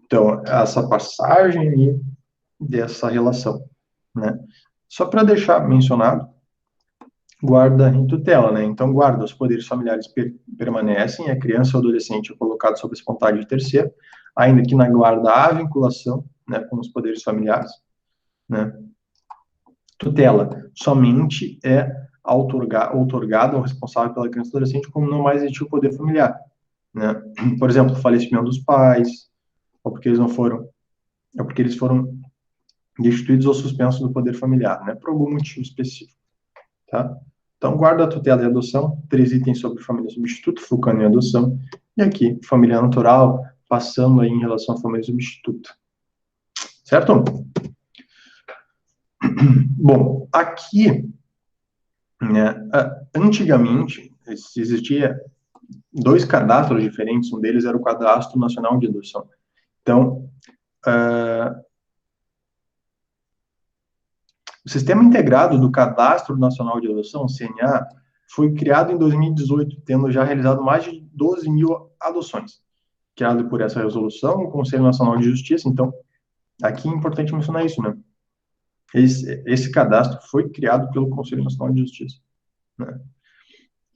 Então, essa passagem dessa relação, né? Só para deixar mencionado, guarda em tutela, né? Então, guarda, os poderes familiares permanecem, a criança ou adolescente é colocado sob essa vontade de terceiro, ainda que na guarda há vinculação, né, com os poderes familiares, né? Tutela somente é outorgada ao responsável pela criança e adolescente como não mais existe o poder familiar, né? Por exemplo, falecimento dos pais, ou porque eles foram destituídos ou suspensos do poder familiar, né? Por algum motivo específico, tá? Então, guarda, tutela e adoção, 3 itens sobre família substituta, focando em adoção, e aqui, família natural, passando aí em relação à família substituta. Certo? Bom, aqui, né, antigamente, existia 2 cadastros diferentes, um deles era o Cadastro Nacional de Adoção. Então, o Sistema Integrado do Cadastro Nacional de Adoção, CNA, foi criado em 2018, tendo já realizado mais de 12 mil adoções. Criado por essa resolução, o Conselho Nacional de Justiça. Então, aqui é importante mencionar isso, né? Esse cadastro foi criado pelo Conselho Nacional de Justiça, né?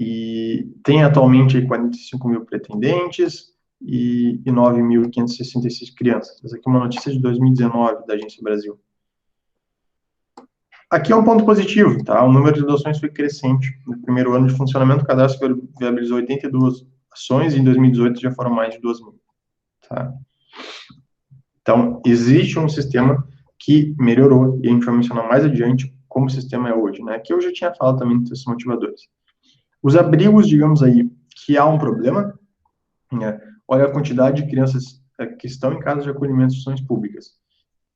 E tem atualmente 45 mil pretendentes e 9.566 crianças. Essa aqui é uma notícia de 2019 da Agência Brasil. Aqui é um ponto positivo, tá? O número de adoções foi crescente. No primeiro ano de funcionamento, o cadastro viabilizou 82 ações e em 2018 já foram mais de 2 mil, tá? Então, existe um sistema que melhorou e a gente vai mencionar mais adiante como o sistema é hoje, né? Que eu já tinha falado também desses motivadores. Os abrigos, digamos aí, que há um problema, né? Olha a quantidade de crianças que estão em casas de acolhimento de instituições públicas.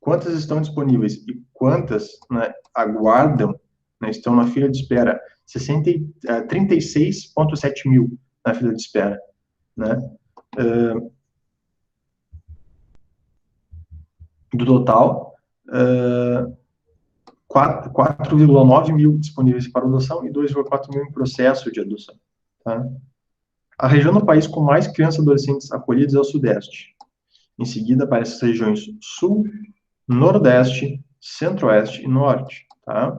Quantas estão disponíveis e quantas, né, aguardam, né, estão na fila de espera? 36,7 mil na fila de espera, né? Do total, 4,9 mil disponíveis para adoção e 2,4 mil em processo de adoção. Tá? A região do país com mais crianças e adolescentes acolhidos é o Sudeste. Em seguida, aparecem as regiões Sul, Nordeste, Centro-Oeste e Norte. Tá?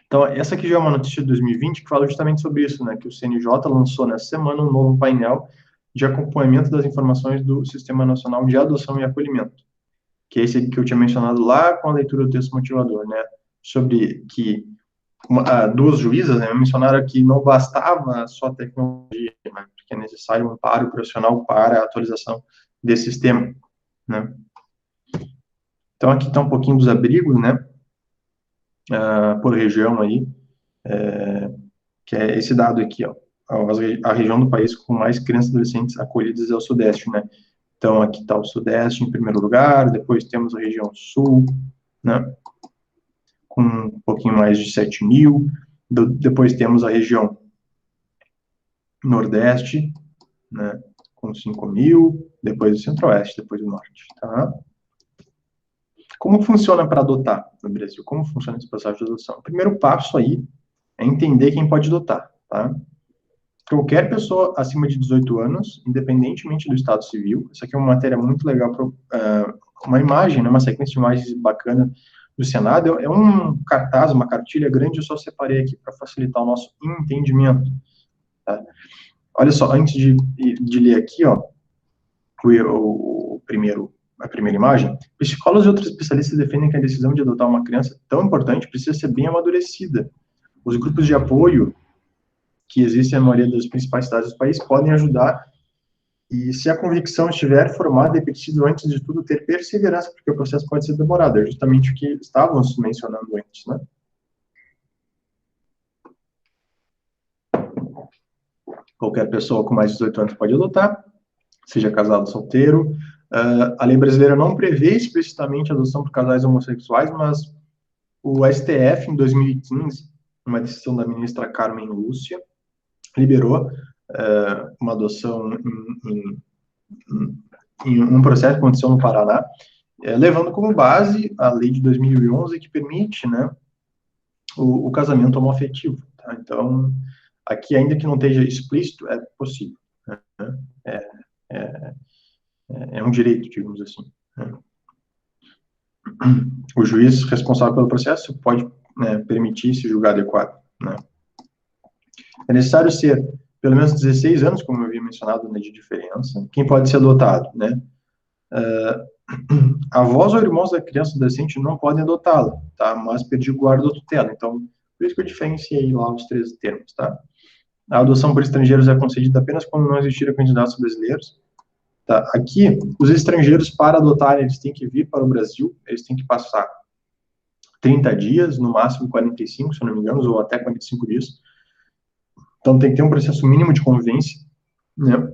Então, essa aqui já é uma notícia de 2020 que fala justamente sobre isso, né? Que o CNJ lançou nessa semana um novo painel de acompanhamento das informações do Sistema Nacional de Adoção e Acolhimento, que é esse aqui que eu tinha mencionado lá com a leitura do texto motivador, né? Sobre que duas juízas, né, mencionaram que não bastava só a tecnologia, né, porque é necessário um amparo profissional para a atualização desse sistema, né. Então, aqui está um pouquinho dos abrigos, né, por região aí, que é esse dado aqui, ó, a região do país com mais crianças e adolescentes acolhidas é o Sudeste, né. Então, aqui está o Sudeste em primeiro lugar, depois temos a região Sul, né, com um pouquinho mais de 7 mil, depois temos a região Nordeste, né, com 5 mil, depois o Centro-Oeste, depois o Norte, tá? Como funciona para adotar no Brasil? Como funciona esse processo de adoção? O primeiro passo aí é entender quem pode adotar, tá? Qualquer pessoa acima de 18 anos, independentemente do estado civil, isso aqui é uma matéria muito legal, uma imagem, né, uma sequência de imagens bacana do Senado, é um cartaz, uma cartilha grande, eu só separei aqui para facilitar o nosso entendimento, tá? Olha só, antes de ler aqui, ó, a primeira imagem, psicólogos e outros especialistas defendem que a decisão de adotar uma criança tão importante precisa ser bem amadurecida. Os grupos de apoio que existem na maioria das principais cidades do país podem ajudar, e se a convicção estiver formada, é preciso, antes de tudo, ter perseverança, porque o processo pode ser demorado, é justamente o que estávamos mencionando antes, né? Qualquer pessoa com mais de 18 anos pode adotar, seja casado ou solteiro. A lei brasileira não prevê explicitamente a adoção por casais homossexuais, mas o STF, em 2015, uma decisão da ministra Carmen Lúcia, liberou uma adoção em um processo que aconteceu no Paraná, levando como base a lei de 2011, que permite, né, o casamento homoafetivo. Tá? Então, aqui, ainda que não esteja explícito, é possível. Né? É um direito, digamos assim. Né? O juiz responsável pelo processo pode, né, permitir se julgar adequado. Né? É necessário ser pelo menos 16 anos, como eu havia mencionado, né, de diferença. Quem pode ser adotado, né? Avós ou irmãos da criança ou adolescente não podem adotá-la, tá? Mas pedir guarda ou tutela. Então, por isso que eu diferenciei lá os três termos, tá? A adoção por estrangeiros é concedida apenas quando não existirem candidatos brasileiros. Tá? Aqui, os estrangeiros, para adotarem, eles têm que vir para o Brasil, eles têm que passar 30 dias, no máximo 45, se eu não me engano, ou até 45 dias. Então, tem que ter um processo mínimo de convivência, né?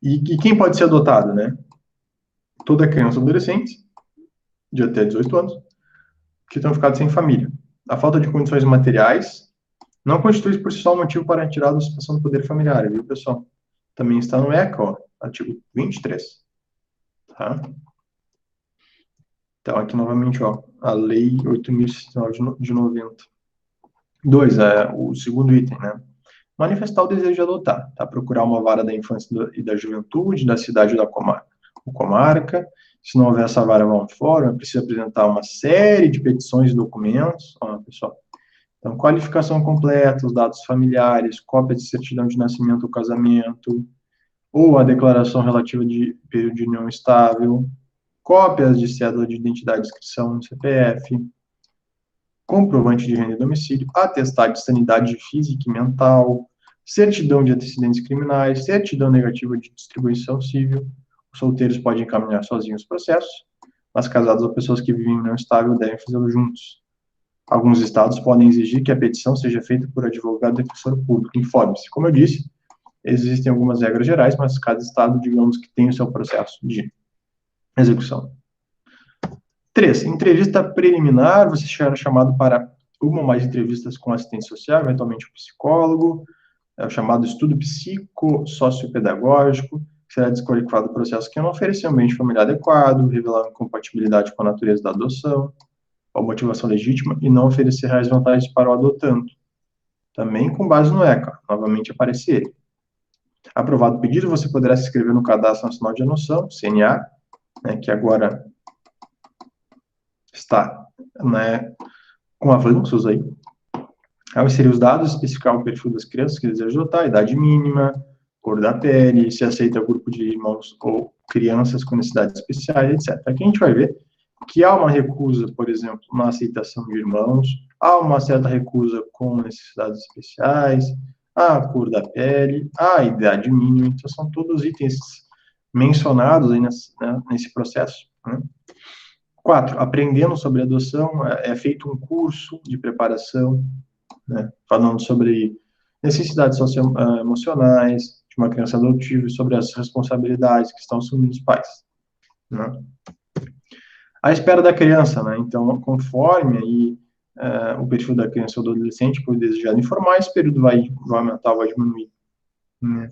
E quem pode ser adotado, né? Toda criança ou adolescente, de até 18 anos, que tenham ficado sem família. A falta de condições materiais não constitui por si só um motivo para a retirada da situação do poder familiar, viu, pessoal? Também está no ECA, ó, artigo 23. Tá? Então, aqui novamente, ó, a Lei 8.069 de 90. 2, o segundo item, né? Manifestar o desejo de adotar, tá? Procurar uma vara da infância e da juventude, da cidade ou da comarca. Se não houver essa vara, vão fora, precisa apresentar uma série de petições e documentos, ó, pessoal. Então, qualificação completa, os dados familiares, cópia de certidão de nascimento ou casamento, ou a declaração relativa de período de união estável, cópias de cédula de identidade de inscrição no CPF, comprovante de renda e domicílio, atestado de sanidade física e mental, certidão de antecedentes criminais, certidão negativa de distribuição civil. Os solteiros podem encaminhar sozinhos os processos, mas casados ou pessoas que vivem em união estável devem fazê-lo juntos. Alguns estados podem exigir que a petição seja feita por advogado defensor público. Informe-se. Como eu disse, existem algumas regras gerais, mas cada estado, digamos, que tem o seu processo de execução. 3. Entrevista preliminar, você será chamado para uma ou mais entrevistas com assistente social, eventualmente o psicólogo, é o chamado estudo psicossociopedagógico, que será desqualificado do processo que não oferecer um ambiente familiar adequado, revelar incompatibilidade com a natureza da adoção, ou motivação legítima, e não oferecer reais vantagens para o adotando. Também com base no ECA, novamente aparece ele. Aprovado o pedido, você poderá se inscrever no Cadastro Nacional de Adoção, CNA, né, que agora está, né, com avanços aí. Ao inserir os dados, especificar o perfil das crianças que deseja adotar, idade mínima, cor da pele, se aceita grupo de irmãos ou crianças com necessidades especiais, etc. Aqui a gente vai ver que há uma recusa, por exemplo, na aceitação de irmãos, há uma certa recusa com necessidades especiais, a cor da pele, a idade mínima, então são todos itens mencionados aí nesse processo, né? 4, aprendendo sobre adoção, é feito um curso de preparação, né, falando sobre necessidades socioemocionais de uma criança adotiva e sobre as responsabilidades que estão assumindo os pais, né. A espera da criança, né, então, conforme aí o perfil da criança ou do adolescente por desejado informar, esse período vai aumentar ou vai diminuir, né.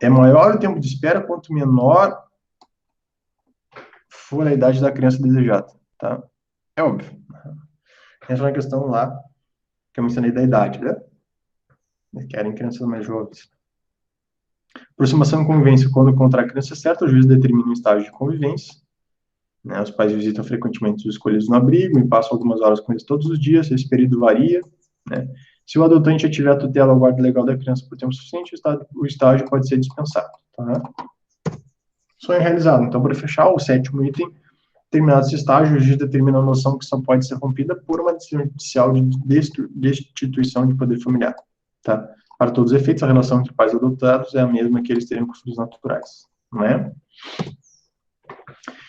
É maior o tempo de espera quanto menor for a idade da criança desejada, tá? É óbvio. Essa é uma questão lá que eu mencionei da idade, né? Querem crianças mais jovens. Aproximação e convivência. Quando encontrar a criança certa, o juiz determina um estágio de convivência. Né? Os pais visitam frequentemente os escolhidos no abrigo e passam algumas horas com eles todos os dias. Esse período varia. Né? Se o adotante ativer a tutela ou guarda legal da criança por tempo suficiente, o estágio pode ser dispensado. Tá? Sonho realizado. Então, para fechar, o 7º item, terminado esse estágio, o juiz determina a noção que só pode ser rompida por uma decisão judicial de destituição de poder familiar. Tá? Para todos os efeitos, a relação entre pais adotados é a mesma que eles teriam com filhos naturais. Não é?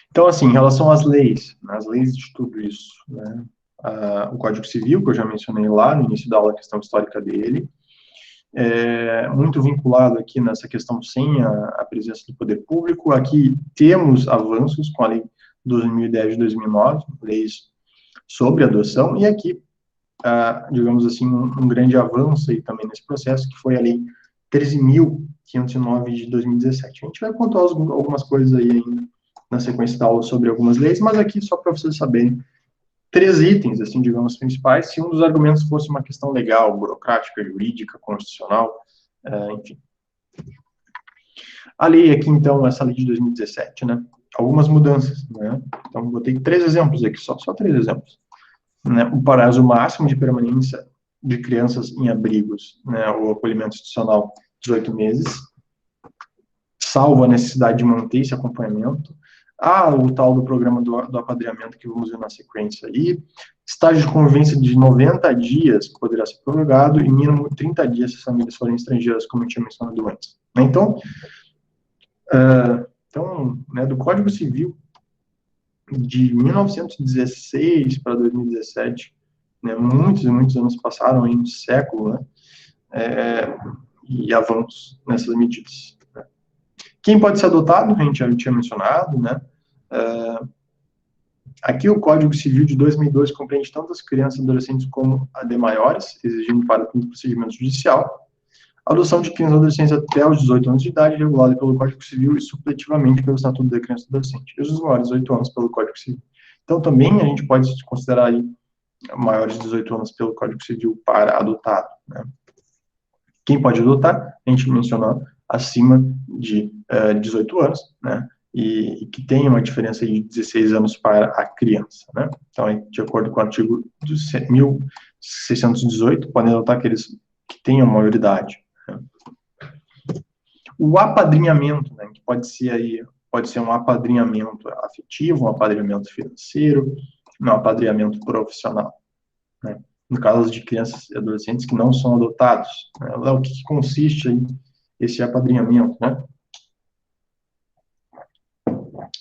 Então, assim, em relação às leis, as leis de tudo isso, né? O Código Civil, que eu já mencionei lá no início da aula, a questão histórica dele, muito vinculado aqui nessa questão sem a presença do poder público. Aqui temos avanços com a lei 2010 de 2009, leis sobre adoção, e aqui, digamos assim, um grande avanço aí também nesse processo, que foi a lei 13.509 de 2017. A gente vai contar algumas coisas aí ainda na sequência da aula sobre algumas leis, mas aqui só para vocês saberem, 3 itens, assim, digamos, principais, se um dos argumentos fosse uma questão legal, burocrática, jurídica, constitucional, enfim. A lei aqui, então, essa lei de 2017, né, algumas mudanças, né, então botei 3 exemplos aqui, só 3 exemplos, né, o prazo máximo de permanência de crianças em abrigos, né, ou acolhimento institucional, 18 meses, salvo a necessidade de manter esse acompanhamento, o tal do programa do apadrinhamento que vamos ver na sequência aí, estágio de convivência de 90 dias, que poderá ser prorrogado, e mínimo 30 dias se as famílias forem estrangeiras, como eu tinha mencionado antes. Então, né, do Código Civil de 1916 para 2017, né, muitos e muitos anos passaram, em um século, né, e avanços nessas medidas. Quem pode ser adotado, a gente já tinha mencionado, né? Aqui o Código Civil de 2002 compreende tanto as crianças e adolescentes como a de maiores, exigindo para o procedimento judicial. A adoção de crianças e adolescentes até os 18 anos de idade, regulada pelo Código Civil e supletivamente pelo Estatuto da Criança e Adolescente, e os maiores de 18 anos pelo Código Civil. Então, também a gente pode considerar aí maiores de 18 anos pelo Código Civil para adotado, né? Quem pode adotar, a gente mencionou, acima de 18 anos, né, e que tem uma diferença de 16 anos para a criança, né. Então, de acordo com o artigo 1618, podem adotar aqueles que tenham maioridade. Né. O apadrinhamento, né, que pode ser um apadrinhamento afetivo, um apadrinhamento financeiro, um apadrinhamento profissional, né. No caso de crianças e adolescentes que não são adotados, né? O que consiste aí esse apadrinhamento, né?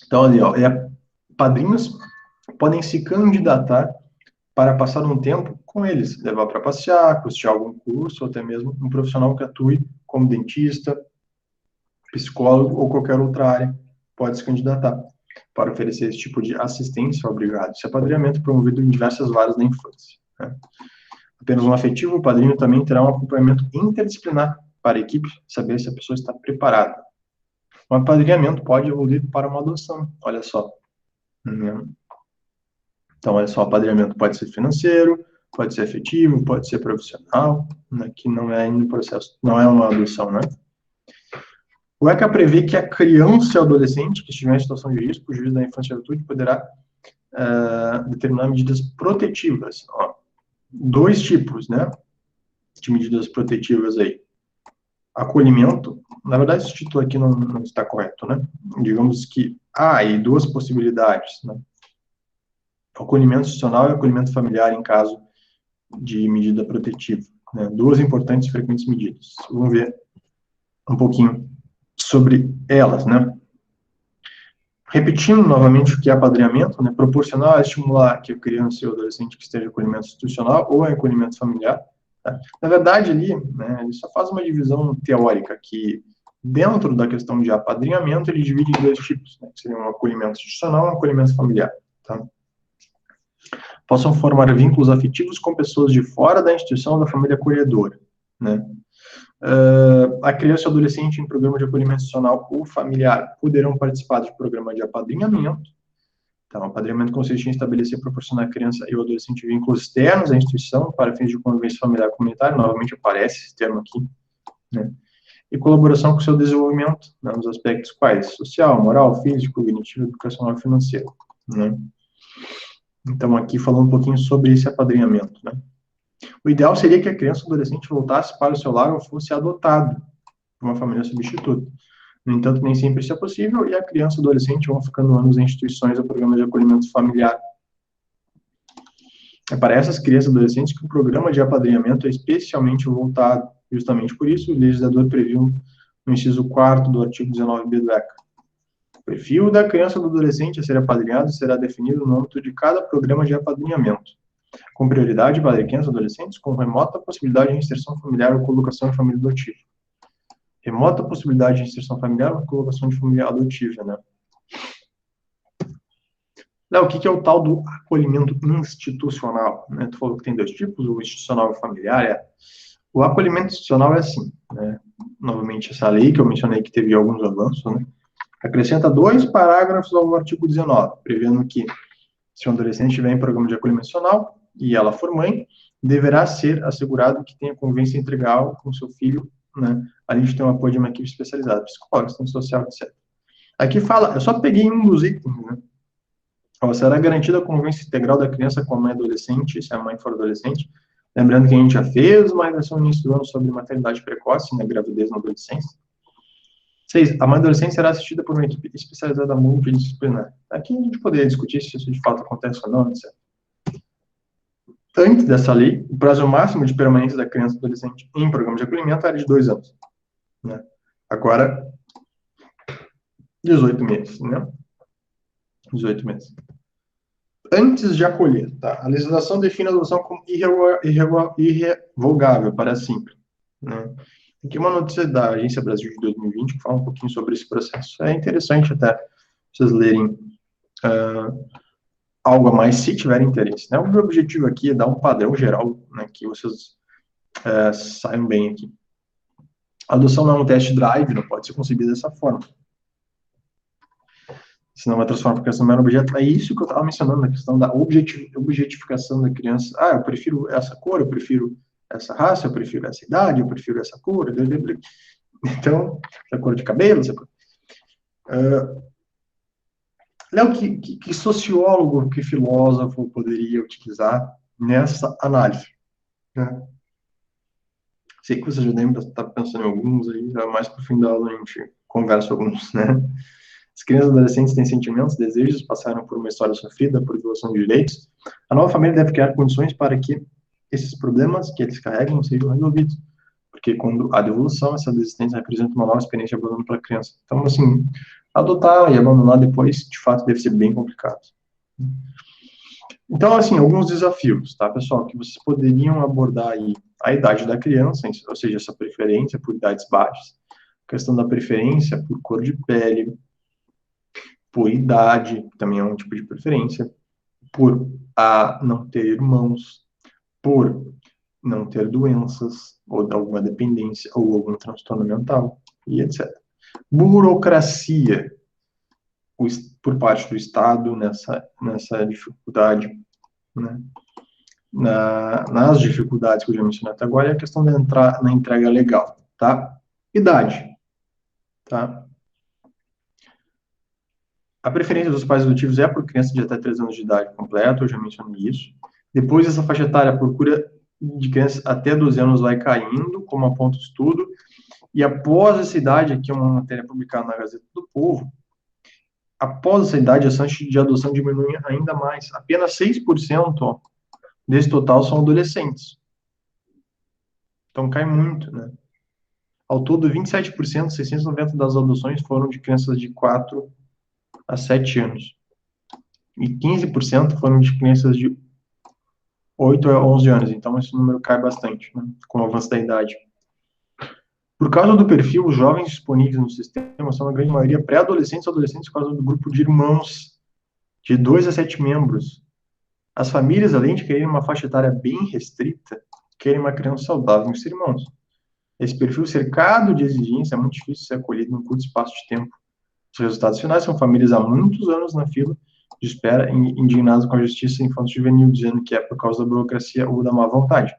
Então, ali, ó, padrinhos podem se candidatar para passar um tempo com eles, levar para passear, custear algum curso, ou até mesmo um profissional que atue como dentista, psicólogo ou qualquer outra área pode se candidatar para oferecer esse tipo de assistência ao abrigado. Esse apadrinhamento é promovido em diversas varas da infância. né? Apenas um afetivo, o padrinho também terá um acompanhamento interdisciplinar para a equipe saber se a pessoa está preparada. Um apadrinhamento pode evoluir para uma adoção, olha só. Então, olha só, o apadrinhamento pode ser financeiro, pode ser afetivo, pode ser profissional, né, que não é ainda um processo, não é uma adoção, né? O ECA prevê que a criança e o adolescente que estiver em situação de risco, o juiz da infância e juventude poderá determinar medidas protetivas. Ó, 2 tipos, né, de medidas protetivas aí. Acolhimento, na verdade, esse título aqui não está correto, né? Digamos que há aí 2 possibilidades, né? Acolhimento institucional e acolhimento familiar em caso de medida protetiva, né? 2 importantes e frequentes medidas. Vamos ver um pouquinho sobre elas, né? Repetindo novamente o que é apadrinhamento, né? Proporcionar, estimular que a criança e o adolescente que esteja em acolhimento institucional ou em acolhimento familiar. Tá? Na verdade, ali, né, ele só faz uma divisão teórica que, dentro da questão de apadrinhamento, ele divide em 2 tipos, né, que seriam um acolhimento institucional e um acolhimento familiar. Tá? Possam formar vínculos afetivos com pessoas de fora da instituição da família acolhedora, né? A criança e o adolescente em programa de acolhimento institucional ou familiar poderão participar de programa de apadrinhamento. Então, o apadrinhamento consiste em estabelecer e proporcionar à criança e ao adolescente vínculos externos à instituição para fins de convivência familiar comunitária, novamente aparece esse termo aqui, né? E colaboração com o seu desenvolvimento, né, nos aspectos quais? Social, moral, físico, cognitivo, educacional e financeiro, né? Então, aqui falando um pouquinho sobre esse apadrinhamento, né? O ideal seria que a criança ou adolescente voltasse para o seu lar ou fosse adotado por uma família substituta. No entanto, nem sempre isso é possível e a criança e o adolescente vão ficando anos em instituições ou programas de acolhimento familiar. É para essas crianças e adolescentes que o programa de apadrinhamento é especialmente voltado. Justamente por isso, o legislador previu no inciso 4º do artigo 19b do ECA. O perfil da criança ou do adolescente a ser apadrinhado será definido no âmbito de cada programa de apadrinhamento, com prioridade para crianças e adolescentes com remota possibilidade de inserção familiar ou colocação em família adotiva. Remota possibilidade de inserção familiar ou colocação de família adotiva, né? Léo, o que é o tal do acolhimento institucional? Né? Tu falou que tem 2 tipos, o institucional e o familiar. O acolhimento institucional é assim, né? Novamente, essa lei que eu mencionei que teve alguns avanços, né? Acrescenta 2 parágrafos ao artigo 19, prevendo que, se um adolescente estiver em programa de acolhimento institucional e ela for mãe, deverá ser assegurado que tenha convivência integral com seu filho, né? Além de ter um apoio de uma equipe especializada, psicólogo, assistente social, etc. Aqui fala, eu só peguei um dos itens, né? Será garantida a convivência integral da criança com a mãe adolescente, se a mãe for adolescente. Lembrando que a gente já fez uma redação no início do ano sobre maternidade precoce, né, gravidez na adolescência. 6. A mãe adolescente será assistida por uma equipe especializada multidisciplinar. Aqui a gente poderia discutir se isso de fato acontece ou não, etc. Antes dessa lei, o prazo máximo de permanência da criança e adolescente em programa de acolhimento era de 2 anos. Né? Agora, 18 meses, né? 18 meses. Antes de acolher, tá? A legislação define a adoção como irrevogável para sempre, né? Aqui uma notícia da Agência Brasil de 2020 que fala um pouquinho sobre esse processo. É interessante até vocês lerem algo a mais, se tiverem interesse, né? O meu objetivo aqui é dar um padrão geral, né, que vocês saiam bem aqui. A adoção não é um test drive, não pode ser concebida dessa forma. Senão vai transformar a criança no mero objeto. É isso que eu estava mencionando, a questão da objetificação da criança. Ah, eu prefiro essa cor, eu prefiro essa raça, eu prefiro essa idade, eu prefiro essa cor. Então, essa cor de cabelo, essa cor. Léo, que sociólogo, que filósofo poderia utilizar nessa análise? Né? Sei que você já deve estar pensando em alguns aí, mais para o fim da aula a gente conversa alguns, né? As crianças e adolescentes têm sentimentos, desejos, passaram por uma história sofrida, por violação de direitos. A nova família deve criar condições para que esses problemas que eles carregam sejam resolvidos. Porque quando há devolução, essa desistência representa uma nova experiência de abandono para a criança. Então, assim, adotar e abandonar depois, de fato, deve ser bem complicado. Então, assim, alguns desafios, tá, pessoal, que vocês poderiam abordar aí. A idade da criança, ou seja, essa preferência por idades baixas. A questão da preferência por cor de pele, por idade, também é um tipo de preferência, por não ter irmãos, por não ter doenças, ou de alguma dependência, ou algum transtorno mental, e etc. Burocracia, por parte do Estado nessa dificuldade, né? Nas dificuldades que eu já mencionei até agora, é a questão da na entrega legal, tá? Idade, tá? A preferência dos pais adotivos é por criança de até 3 anos de idade completa, eu já mencionei isso. Depois, essa faixa etária, a procura de crianças até 12 anos vai caindo, como aponta o estudo, e após essa idade, aqui é uma matéria publicada na Gazeta do Povo, após essa idade, a chance de adoção diminui ainda mais. Apenas 6% desse total são adolescentes. Então, cai muito, né? Ao todo, 27%, 690 das adoções foram de crianças de 4 a 7 anos. E 15% foram de crianças de 8 a 11 anos. Então, esse número cai bastante, né, com o avanço da idade. Por causa do perfil, os jovens disponíveis no sistema são, na grande maioria, pré-adolescentes ou adolescentes por causa do grupo de irmãos, de 2 a 7 membros. As famílias, além de quererem uma faixa etária bem restrita, querem uma criança saudável nos irmãos. Esse perfil cercado de exigência é muito difícil de ser acolhido em um curto espaço de tempo. Os resultados finais são famílias há muitos anos na fila de espera, indignadas com a justiça infanto-juvenil, dizendo que é por causa da burocracia ou da má vontade,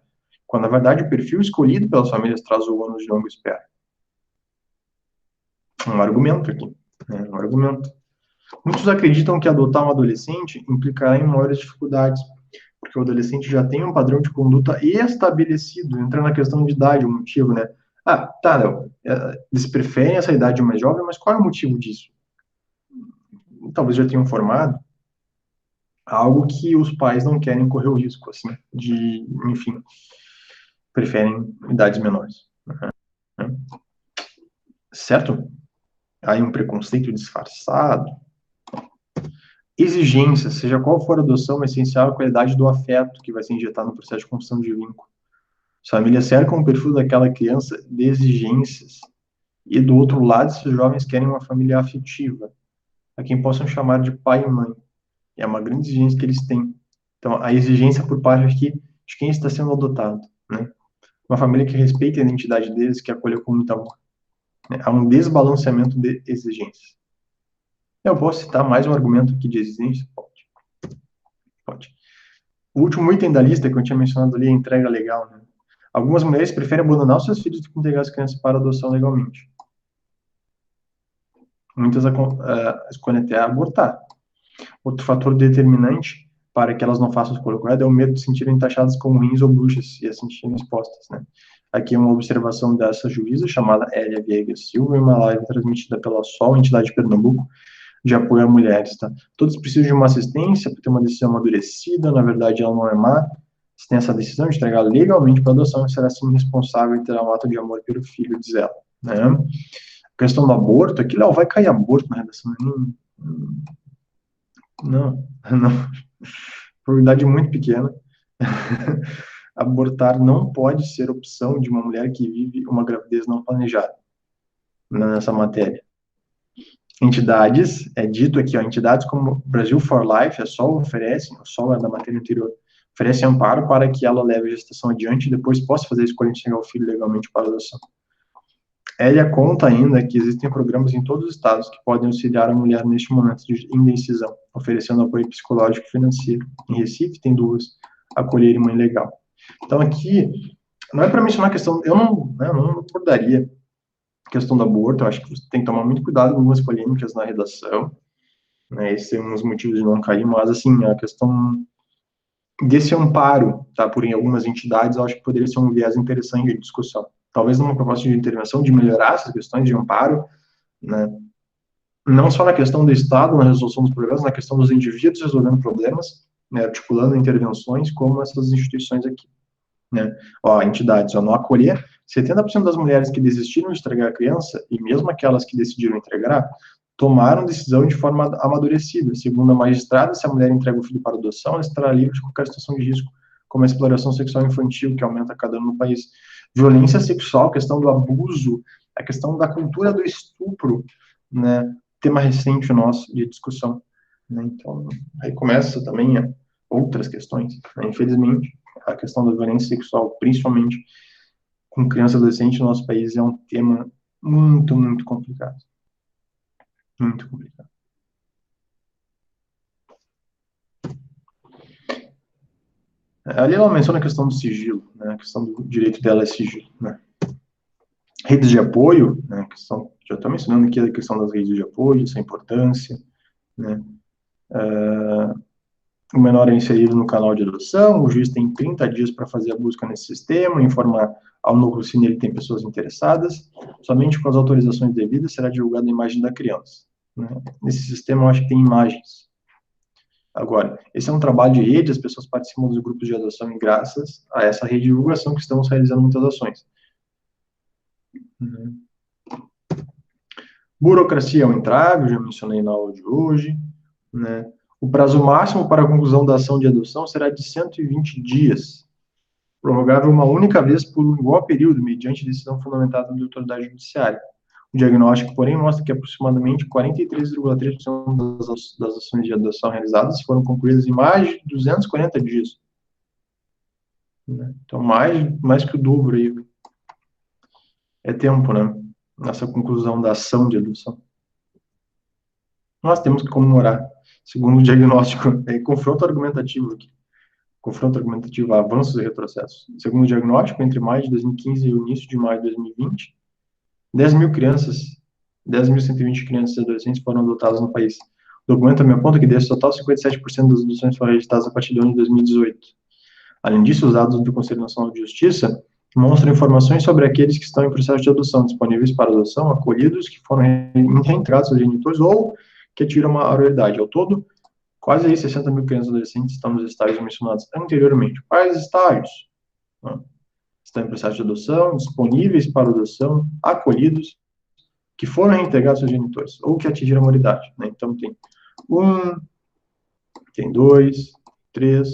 quando, na verdade, o perfil escolhido pelas famílias traz o anos de longa espera. Um argumento aqui, né? Um argumento. Muitos acreditam que adotar um adolescente implicará em maiores dificuldades, porque o adolescente já tem um padrão de conduta estabelecido, entra na questão de idade, o motivo, né? Ah, tá, não, eles preferem essa idade mais jovem, mas qual é o motivo disso? Talvez já tenham formado algo que os pais não querem correr o risco, assim, de, enfim, preferem idades menores. Né? Certo? Aí um preconceito disfarçado. Exigências, seja qual for a adoção, é essencial a qualidade do afeto que vai se injetar no processo de construção de vínculo. As famílias cercam o perfil daquela criança de exigências. E do outro lado, esses jovens querem uma família afetiva, a quem possam chamar de pai e mãe. É uma grande exigência que eles têm. Então, a exigência por parte aqui de quem está sendo adotado, né? Uma família que respeite a identidade deles, que acolha com muito amor. Né? Há um desbalanceamento de exigências. Eu posso citar mais um argumento aqui de exigência? Pode. Pode. O último item da lista que eu tinha mencionado ali é a entrega legal, né? Algumas mulheres preferem abandonar os seus filhos do que entregar as crianças para adoção legalmente. Muitas escolhem até abortar. Outro fator determinante para que elas não façam a escolha correta é o medo de se sentirem taxadas como ruins ou bruxas e a sentirem expostas, né? Aqui é uma observação dessa juíza, chamada Hélia Viegas Silva, em uma live transmitida pela SOL, entidade de Pernambuco, de apoio a mulheres, tá? Todos precisam de uma assistência para ter uma decisão amadurecida, na verdade ela não é má, se tem essa decisão de entregar legalmente para adoção, será assim responsável e terá um ato de amor pelo filho, diz ela, né? A questão do aborto, aqui, Léo, vai cair aborto na redação? Não, não. Probabilidade muito pequena. Abortar não pode ser opção de uma mulher que vive uma gravidez não planejada, nessa matéria. Entidades, é dito aqui, ó, entidades como Brasil for Life, a SOL oferecem, a SOL é da matéria anterior, oferece amparo para que ela leve a gestação adiante e depois possa fazer a escolha de chegar o filho legalmente para a adoção. Ela conta ainda que existem programas em todos os estados que podem auxiliar a mulher neste momento de indecisão, oferecendo apoio psicológico e financeiro. Em Recife tem duas, Acolher e Mãe Legal. Então aqui, não é para mencionar a questão, eu não abordaria a questão do aborto, eu acho que você tem que tomar muito cuidado com algumas polêmicas na redação, né, esses são uns motivos de não cair, mas assim, a questão desse amparo, tá, por em algumas entidades, eu acho que poderia ser um viés interessante de discussão. Talvez numa proposta de intervenção, de melhorar essas questões de amparo, né, não só na questão do Estado, na resolução dos problemas, na questão dos indivíduos resolvendo problemas, né, articulando intervenções, como essas instituições aqui, né. Ó, entidades, ó, no acolher, 70% das mulheres que desistiram de entregar a criança, e mesmo aquelas que decidiram entregar, tomaram decisão de forma amadurecida. Segundo a magistrada, se a mulher entrega o filho para adoção, ela estará livre de qualquer situação de risco, como a exploração sexual infantil, que aumenta a cada ano no país. Violência sexual, questão do abuso, a questão da cultura do estupro, né, tema recente nosso de discussão. Né? Então, aí começa também outras questões, né, infelizmente. A questão da violência sexual, principalmente com criança e adolescente no nosso país, é um tema muito, muito complicado. Muito complicado. Ali ela menciona a questão do sigilo, né? A questão do direito dela é sigilo, né? Redes de apoio, né? Já estou mencionando aqui a questão das redes de apoio, essa importância, né? O menor é inserido no canal de adoção, o juiz tem 30 dias para fazer a busca nesse sistema, informar ao núcleo se nele tem pessoas interessadas, somente com as autorizações devidas será divulgada a imagem da criança, né? Nesse sistema eu acho que tem imagens. Agora, esse é um trabalho de rede, as pessoas participam dos grupos de adoção e graças a essa rede de divulgação que estamos realizando muitas ações. Burocracia é um entrave, eu já mencionei na aula de hoje, né? O prazo máximo para a conclusão da ação de adoção será de 120 dias, prorrogável uma única vez por um igual período, mediante decisão fundamentada da autoridade judiciária. O diagnóstico, porém, mostra que aproximadamente 43,3% das ações de adoção realizadas foram concluídas em mais de 240 dias. Então, mais que o dobro aí. É tempo, né? Nessa conclusão da ação de adoção. Nós temos que comemorar, segundo o diagnóstico, confronto argumentativo aqui. Confronto argumentativo, avanços e retrocessos. Segundo o diagnóstico, entre maio de 2015 e o início de maio de 2020, 10.120 crianças e adolescentes foram adotadas no país. O documento também aponta que desse total, 57% das adoções foram registradas a partir do ano de 2018. Além disso, os dados do Conselho Nacional de Justiça mostram informações sobre aqueles que estão em processo de adoção, disponíveis para adoção, acolhidos, que foram reintegrados aos genitores ou que tiram uma maioridade. Ao todo, quase aí 60 mil crianças e adolescentes estão nos estágios mencionados anteriormente. Quais estágios? Estão em processo de adoção, disponíveis para adoção, acolhidos, que foram reintegrados aos genitores, ou que atingiram a maioridade. Né? Então, tem 1, tem 2, 3,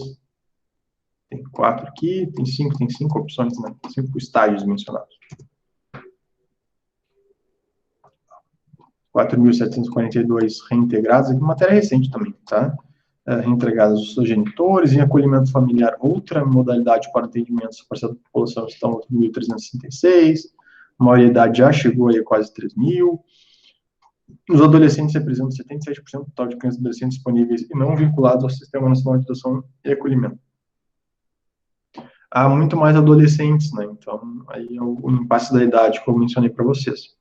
tem 4 aqui, tem 5 opções, né? 5 estágios mencionados. 4.742 reintegrados, aqui matéria recente também, tá? Reintegrados aos seus genitores, em acolhimento familiar, outra modalidade para atendimento essa parcela da população estão 8.366, a maioridade já chegou aí a quase 3.000. Os adolescentes representam 77% do total de crianças e adolescentes disponíveis e não vinculados ao Sistema Nacional de Adoção e Acolhimento. Há muito mais adolescentes, né? Então, aí é o impasse da idade, como eu mencionei para vocês.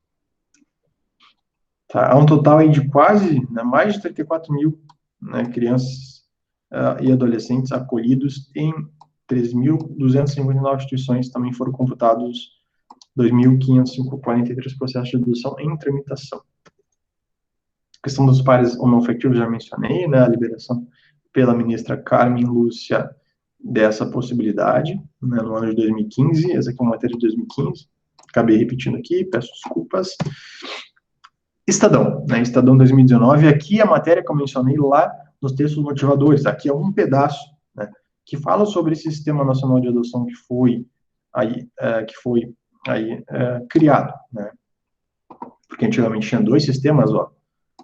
Tá? Há um total aí de quase, né, mais de 34 mil, né, crianças e adolescentes acolhidos em 3.259 instituições, também foram computados 2.543 processos de adoção em tramitação. A questão dos pares homoafetivos já mencionei, né, a liberação pela ministra Carmen Lúcia dessa possibilidade, né, no ano de 2015, essa aqui é uma matéria de 2015, acabei repetindo aqui, peço desculpas. Estadão, né, Estadão 2019, aqui a matéria que eu mencionei lá nos textos motivadores, aqui é um pedaço, né, que fala sobre esse Sistema Nacional de Adoção que foi criado, né, porque antigamente tinha 2 sistemas, ó,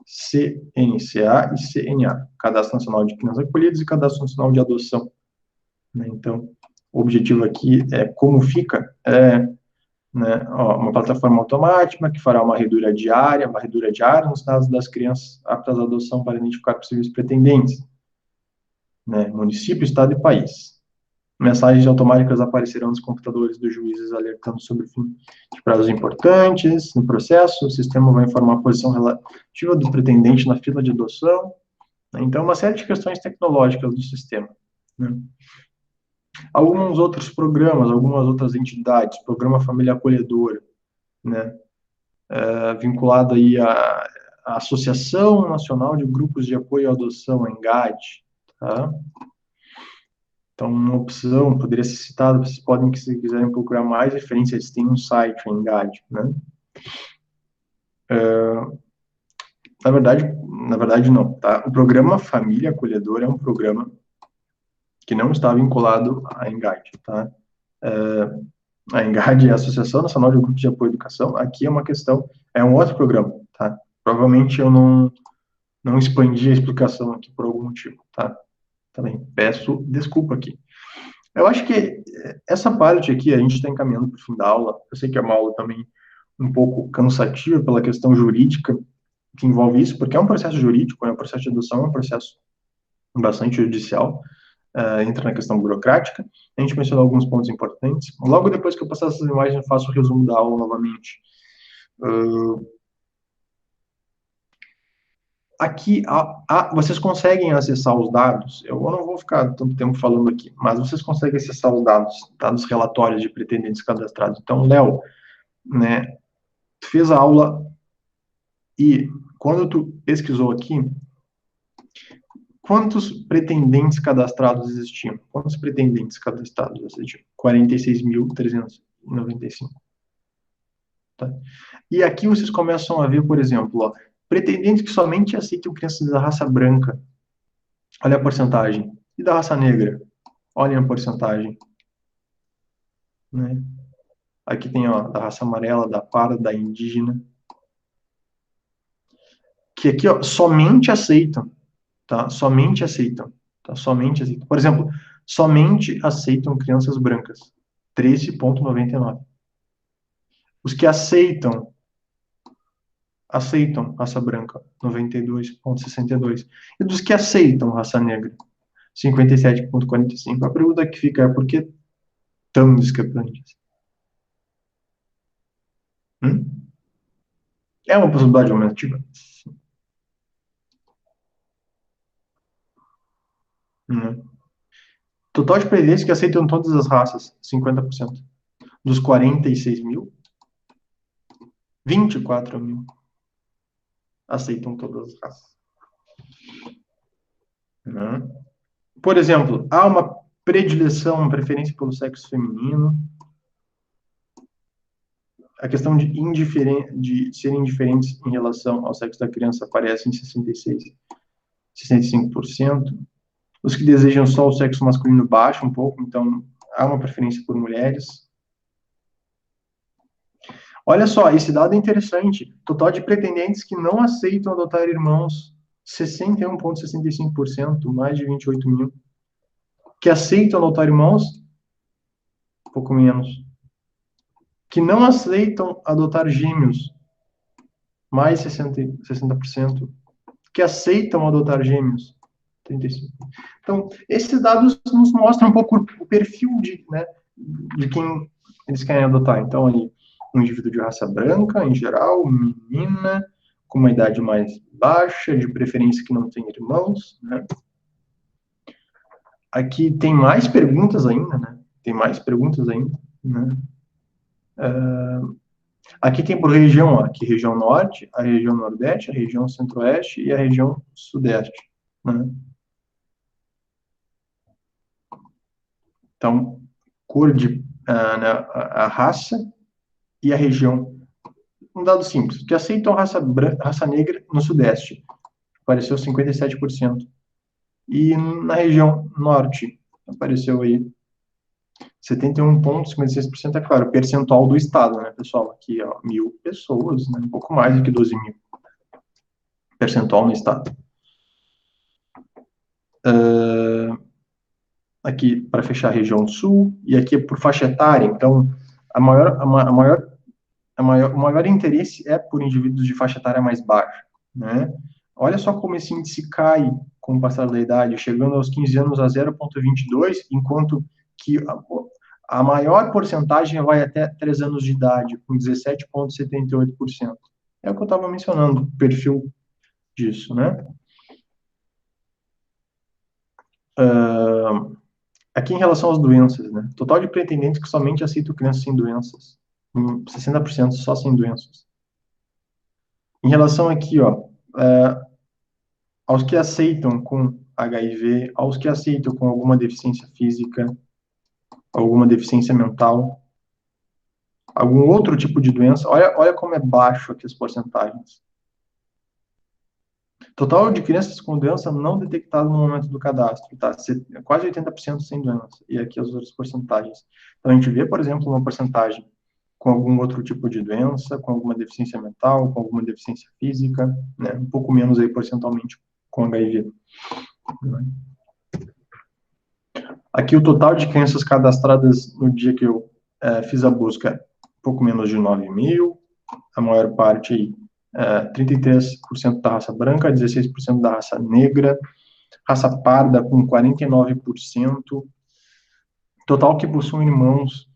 CNCA e CNA, Cadastro Nacional de Crianças Acolhidas e Cadastro Nacional de Adoção. Né? Então, o objetivo aqui é como fica, né, uma plataforma automática que fará uma varredura diária nos dados das crianças aptas à adoção para identificar possíveis pretendentes, né, município, estado e país. Mensagens automáticas aparecerão nos computadores dos juízes alertando sobre o fim de prazos importantes no processo. O sistema vai informar a posição relativa do pretendente na fila de adoção. Né? Então, uma série de questões tecnológicas do sistema. Né? Alguns outros programas, algumas outras entidades, Programa Família Acolhedora, né? Vinculado aí à Associação Nacional de Grupos de Apoio à Adoção, a ENGAD, tá? Então, uma opção poderia ser citada, vocês podem, se quiserem procurar mais referências, tem um site, o ENGAD, né? Na verdade não, tá? O programa Família Acolhedora é um programa que não está vinculado à ENGAD, tá? A ENGAD é a Associação Nacional de Grupos de Apoio à Educação, aqui é uma questão, é um outro programa, tá? Provavelmente eu não expandi a explicação aqui por algum motivo, tá? Também peço desculpa aqui. Eu acho que essa parte aqui, a gente está encaminhando para o fim da aula. Eu sei que é uma aula também um pouco cansativa pela questão jurídica que envolve isso, porque é um processo jurídico, é um processo de adoção, é um processo bastante judicial, entra na questão burocrática. A gente mencionou alguns pontos importantes. Logo depois que eu passar essas imagens, eu faço o resumo da aula novamente. Aqui, vocês conseguem acessar os dados, eu não vou ficar tanto tempo falando aqui, mas vocês conseguem acessar os dados relatórios de pretendentes cadastrados. Então, Léo, né, tu fez a aula e quando tu pesquisou aqui, quantos pretendentes cadastrados existiam? Quantos pretendentes cadastrados existiam? 46.395. Tá? E aqui vocês começam a ver, por exemplo, ó, pretendentes que somente aceitam crianças da raça branca. Olha a porcentagem. E da raça negra? Olhem a porcentagem. Né? Aqui tem, ó, da raça amarela, da parda, da indígena. Que aqui, ó, somente aceitam. Tá? Somente aceitam. Tá? Somente aceitam. Por exemplo, somente aceitam crianças brancas. 13,99. Os que aceitam raça branca, 92,62. E dos que aceitam raça negra, 57,45. A pergunta que fica é por que tão discrepantes? É uma possibilidade aumentativa? Hum. Total de pretendentes que aceitam todas as raças, 50%. Dos 46 mil, 24 mil aceitam todas as raças. Por exemplo, há uma predileção, uma preferência pelo sexo feminino. A questão de serem indiferentes em relação ao sexo da criança aparece em 66, 65%. Os que desejam só o sexo masculino baixa um pouco, então há uma preferência por mulheres. Olha só, esse dado é interessante. Total de pretendentes que não aceitam adotar irmãos, 61,65%, mais de 28 mil. Que aceitam adotar irmãos, um pouco menos. Que não aceitam adotar gêmeos, mais 60%. Que aceitam adotar gêmeos, 35%. Então, esses dados nos mostram um pouco o perfil de quem eles querem adotar. Então, ali, um indivíduo de raça branca, em geral, menina, com uma idade mais baixa, de preferência que não tem irmãos, né? Aqui tem mais perguntas ainda, né? Tem mais perguntas ainda, né? Aqui tem por região, ó, aqui região norte, a região nordeste, a região centro-oeste e a região sudeste, né? Então, cor de, né, a raça e a região. Um dado simples, que aceitam raça negra no sudeste, apareceu 57%. E na região norte, apareceu aí 71,56%, é claro, percentual do estado, né, pessoal? Aqui, ó, 1.000 pessoas, né, um pouco mais do que 12 mil. Percentual no estado. Aqui, para fechar a região sul, e aqui é por faixa etária, então, o maior interesse é por indivíduos de faixa etária mais baixa, né? Olha só como esse índice cai com o passar da idade, chegando aos 15 anos a 0,22, enquanto que a maior porcentagem vai até 3 anos de idade, com 17,78%. É o que eu estava mencionando, o perfil disso, né? Aqui em relação às doenças, né? Total de pretendentes que somente aceitam crianças sem doenças. 60% só sem doenças. Em relação aqui, ó, aos que aceitam com HIV, aos que aceitam com alguma deficiência física, alguma deficiência mental, algum outro tipo de doença, olha como é baixo aqui as porcentagens. Total de crianças com doença não detectada no momento do cadastro, tá? Quase 80% sem doença. E aqui as outras porcentagens. Então, a gente vê, por exemplo, uma porcentagem com algum outro tipo de doença, com alguma deficiência mental, com alguma deficiência física, né? Um pouco menos aí, percentualmente, com HIV. Aqui o total de crianças cadastradas no dia que eu fiz a busca, pouco menos de 9 mil, a maior parte aí, 33% da raça branca, 16% da raça negra, raça parda com 49%, total que possuem irmãos,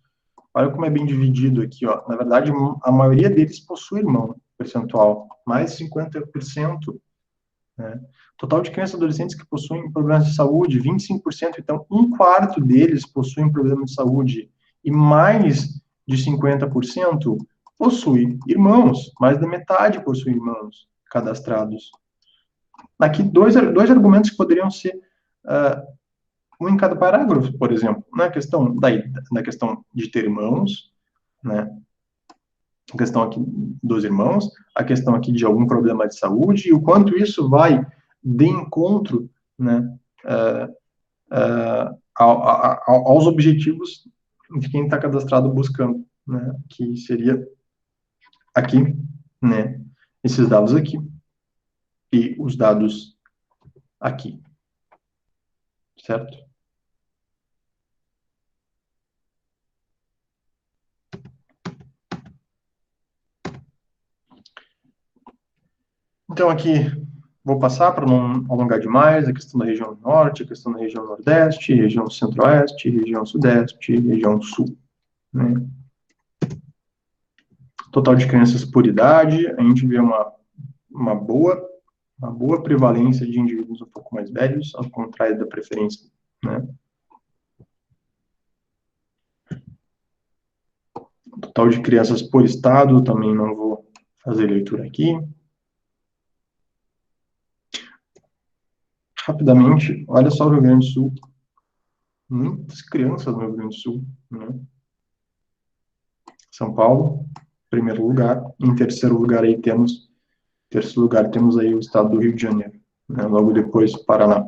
olha como é bem dividido aqui, ó, na verdade a maioria deles possui irmão, percentual, mais 50%, né? Total de crianças e adolescentes que possuem problemas de saúde, 25%, então um quarto deles possuem problemas de saúde, e mais de 50% possui irmãos, mais da metade possui irmãos cadastrados. Aqui dois argumentos que poderiam ser um em cada parágrafo, por exemplo, na questão da questão de ter irmãos, né? A questão aqui dos irmãos, a questão aqui de algum problema de saúde, e o quanto isso vai de encontro, né, aos objetivos de quem está cadastrado buscando, né, que seria aqui, né, esses dados aqui, e os dados aqui, certo? Então, aqui, vou passar para não alongar demais, a questão da região norte, a questão da região nordeste, região centro-oeste, região sudeste, região sul, né? Total de crianças por idade, a gente vê uma boa prevalência de indivíduos um pouco mais velhos, ao contrário da preferência, né? Total de crianças por estado, também não vou fazer leitura aqui. Rapidamente, olha só o Rio Grande do Sul. Muitas crianças no Rio Grande do Sul, né? São Paulo, primeiro lugar. Em terceiro lugar aí temos aí o estado do Rio de Janeiro, né? Logo depois Paraná.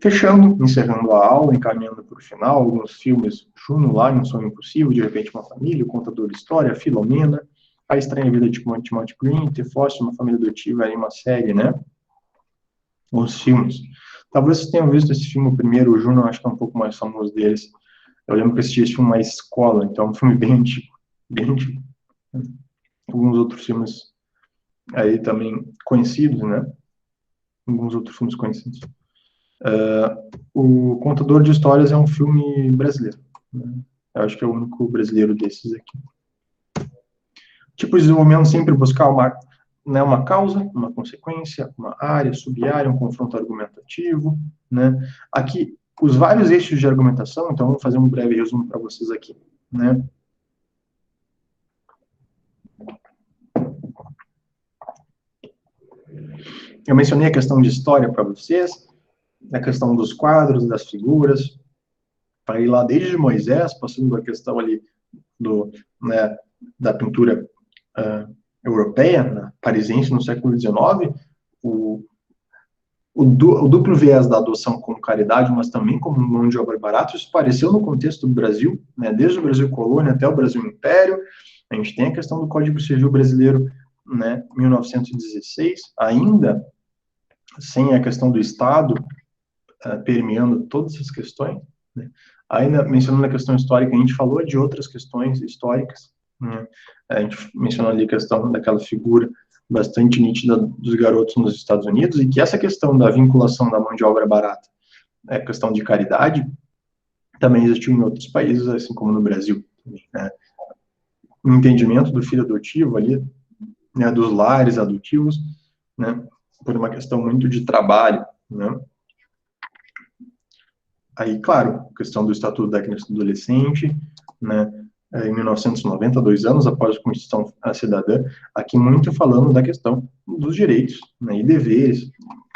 Fechando, encerrando a aula, encaminhando para o final, alguns filmes: Juno lá, Um Sonho Impossível, De Repente Uma Família, O Contador de História, Filomena, A Estranha Vida de Timothy Green, The Foster, Uma Família Adotiva, aí uma série, né? Os filmes. Talvez vocês tenham visto esse filme primeiro, o Juno, acho que é um pouco mais famoso deles. Eu lembro que assisti esse filme na escola, então é um filme bem antigo, bem antigo. Alguns outros filmes aí também conhecidos, né? Alguns outros filmes conhecidos. O Contador de Histórias é um filme brasileiro, né? Eu acho que é o único brasileiro desses aqui. Tipo de desenvolvimento, sempre buscar uma causa, uma consequência, uma área, sub-área, um confronto argumentativo, né? Aqui, os vários eixos de argumentação, então vamos fazer um breve resumo para vocês aqui, né? Eu mencionei a questão de história para vocês, a questão dos quadros, das figuras, para ir lá desde Moisés, passando pela questão ali né, da pintura europeia, né, parisiense, no século XIX, o duplo viés da adoção como caridade, mas também como mão de obra barata, isso apareceu no contexto do Brasil, né, desde o Brasil colônia até o Brasil império. A gente tem a questão do Código Civil brasileiro, né, 1916, ainda sem a questão do Estado permeando todas essas questões, né? Ainda mencionando a questão histórica, a gente falou de outras questões históricas, né? A gente mencionou ali a questão daquela figura bastante nítida dos garotos nos Estados Unidos, e que essa questão da vinculação da mão de obra barata, a questão de caridade, também existiu em outros países, assim como no Brasil, né? O entendimento do filho adotivo ali, né, dos lares adotivos, né, por uma questão muito de trabalho, né? Aí, claro, a questão do Estatuto da Criança e do Adolescente, né, em 1990, 2 anos após a Constituição Cidadã, aqui muito falando da questão dos direitos, né, e deveres,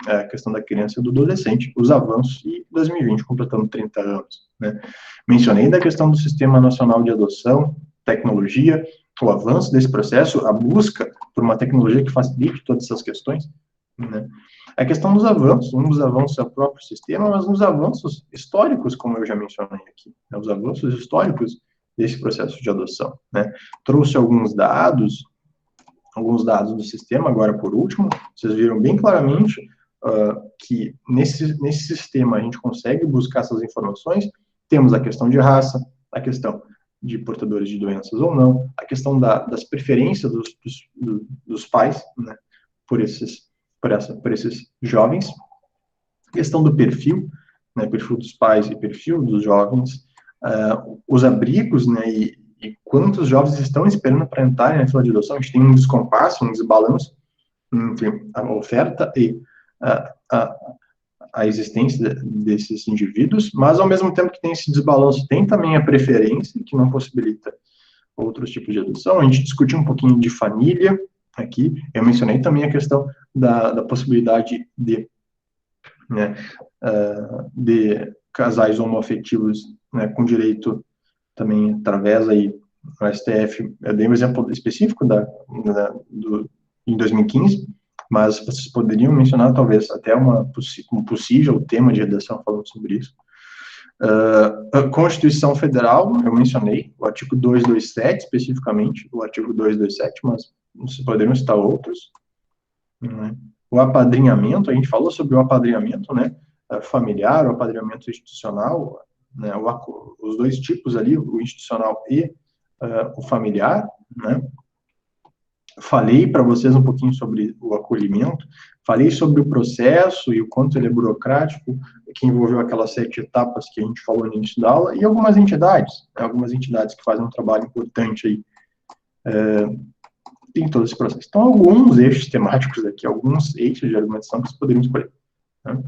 a questão da criança e do adolescente, os avanços, e 2020 completando 30 anos. Né. Mencionei da questão do Sistema Nacional de Adoção, tecnologia, o avanço desse processo, a busca por uma tecnologia que facilite todas essas questões, né. A questão dos avanços, um dos avanços é o próprio sistema, mas uns avanços históricos, como eu já mencionei aqui, né, os avanços históricos desse processo de adoção, né. Trouxe alguns dados do sistema, agora por último, vocês viram bem claramente que nesse sistema a gente consegue buscar essas informações, temos a questão de raça, a questão de portadores de doenças ou não, a questão das preferências dos pais, né, por esses jovens, a questão do perfil, né, perfil dos pais e perfil dos jovens, os abrigos, né, e quantos jovens estão esperando para entrar na fila de adoção. A gente tem um descompasso, um desbalanço entre a oferta e a existência desses indivíduos, mas ao mesmo tempo que tem esse desbalanço, tem também a preferência, que não possibilita outros tipos de adoção. A gente discutiu um pouquinho de família aqui, eu mencionei também a questão da possibilidade de, né, de casais homoafetivos, né, com direito também através aí do STF. Eu dei um exemplo específico em 2015, mas vocês poderiam mencionar talvez até um possível tema de redação falando sobre isso. A Constituição Federal, eu mencionei, o artigo 227 especificamente, o artigo 227, mas vocês poderiam citar outros. Né? O apadrinhamento, a gente falou sobre o apadrinhamento, né, familiar, o apadrinhamento institucional, né, os dois tipos ali, o institucional e o familiar, né. Falei para vocês um pouquinho sobre o acolhimento, falei sobre o processo e o quanto ele é burocrático, que envolveu aquelas 7 etapas que a gente falou no início da aula, e algumas entidades que fazem um trabalho importante aí, em todo esse processo. Então, alguns eixos temáticos aqui, alguns eixos de argumentação que vocês poderiam escolher, né?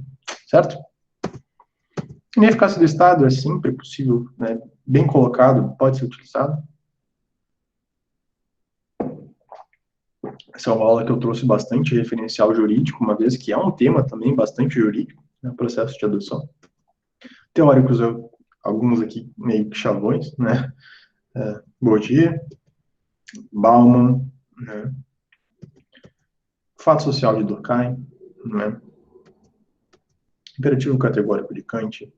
Certo? A ineficácia do Estado é sempre possível, né, bem colocado, pode ser utilizado. Essa é uma aula que eu trouxe bastante referencial jurídico, uma vez que é um tema também bastante jurídico, né, processo de adoção. Teóricos, alguns aqui meio que chavões, né, Bourdieu, Bauman, né, fato social de Durkheim, né, imperativo categórico de Kant,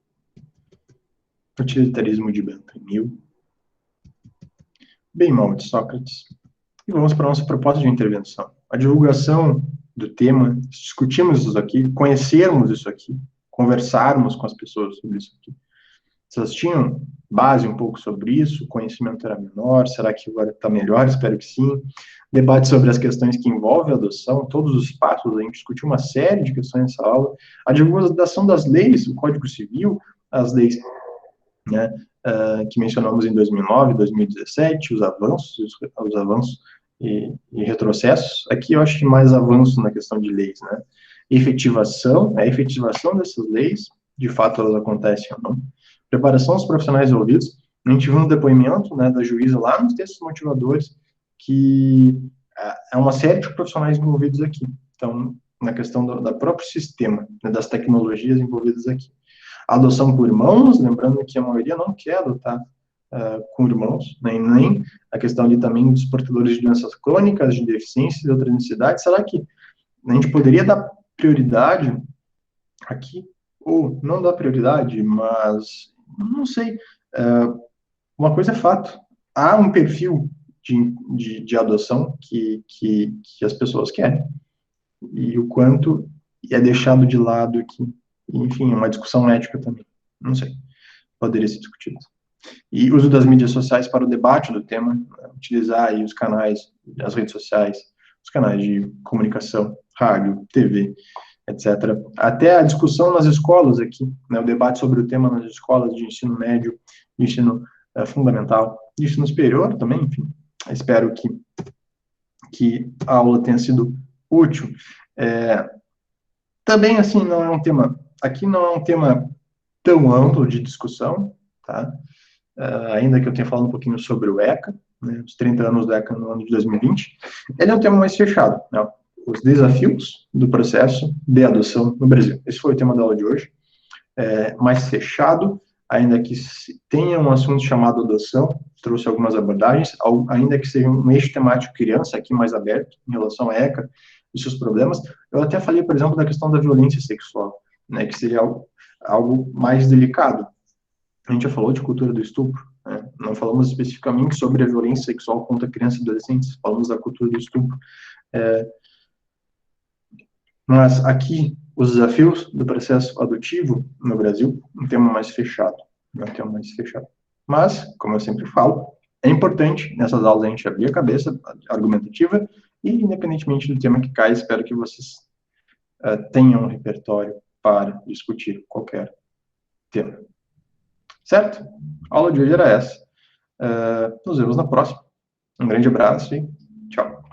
utilitarismo de Bentham, bem mal de Sócrates. E vamos para a nossa proposta de intervenção. A divulgação do tema, discutimos isso aqui, conhecermos isso aqui, conversarmos com as pessoas sobre isso aqui. Se elas tinham base um pouco sobre isso, o conhecimento era menor, será que agora está melhor? Espero que sim. Debate sobre as questões que envolvem a adoção, todos os passos, a gente discutiu uma série de questões nessa aula. A divulgação das leis, o Código Civil, as leis, né, que mencionamos em 2009, 2017, os avanços e retrocessos. Aqui eu acho que mais avanços na questão de leis, né? A efetivação dessas leis, de fato elas acontecem ou não. Preparação dos profissionais envolvidos. A gente viu um depoimento, né, da juíza lá nos textos motivadores, que é uma série de profissionais envolvidos aqui. Então, na questão do próprio sistema, né, das tecnologias envolvidas aqui. A adoção por irmãos, lembrando que a maioria não quer adotar com irmãos, né, nem a questão ali também dos portadores de doenças crônicas, de deficiências e outras necessidades. Será que a gente poderia dar prioridade aqui? Ou não dar prioridade, mas não sei. Uma coisa é fato. Há um perfil de adoção que as pessoas querem. E o quanto é deixado de lado aqui. Enfim, uma discussão ética também. Não sei. Poderia ser discutido. E uso das mídias sociais para o debate do tema, utilizar aí os canais, as redes sociais, os canais de comunicação, rádio, TV, etc. Até a discussão nas escolas aqui, né, o debate sobre o tema nas escolas de ensino médio, de ensino fundamental, de ensino superior também, enfim. Espero que a aula tenha sido útil. Também, assim, não é um tema, aqui não é um tema tão amplo de discussão, tá? Ainda que eu tenha falado um pouquinho sobre o ECA, né, os 30 anos do ECA no ano de 2020, ele é um tema mais fechado, né? Os desafios do processo de adoção no Brasil. Esse foi o tema da aula de hoje, mais fechado, ainda que tenha um assunto chamado adoção, trouxe algumas abordagens, ainda que seja um eixo temático criança, aqui mais aberto, em relação à ECA e seus problemas. Eu até falei, por exemplo, da questão da violência sexual, né, que seria algo mais delicado. A gente já falou de cultura do estupro, né? Não falamos especificamente sobre a violência sexual contra crianças e adolescentes, falamos da cultura do estupro. Mas aqui, os desafios do processo adotivo no Brasil, um tema mais fechado, né, um tema mais fechado. Mas, como eu sempre falo, é importante nessas aulas a gente abrir a cabeça argumentativa e, independentemente do tema que cai, espero que vocês tenham um repertório para discutir qualquer tema. Certo? A aula de hoje era essa. Nos vemos na próxima. Um grande abraço e tchau.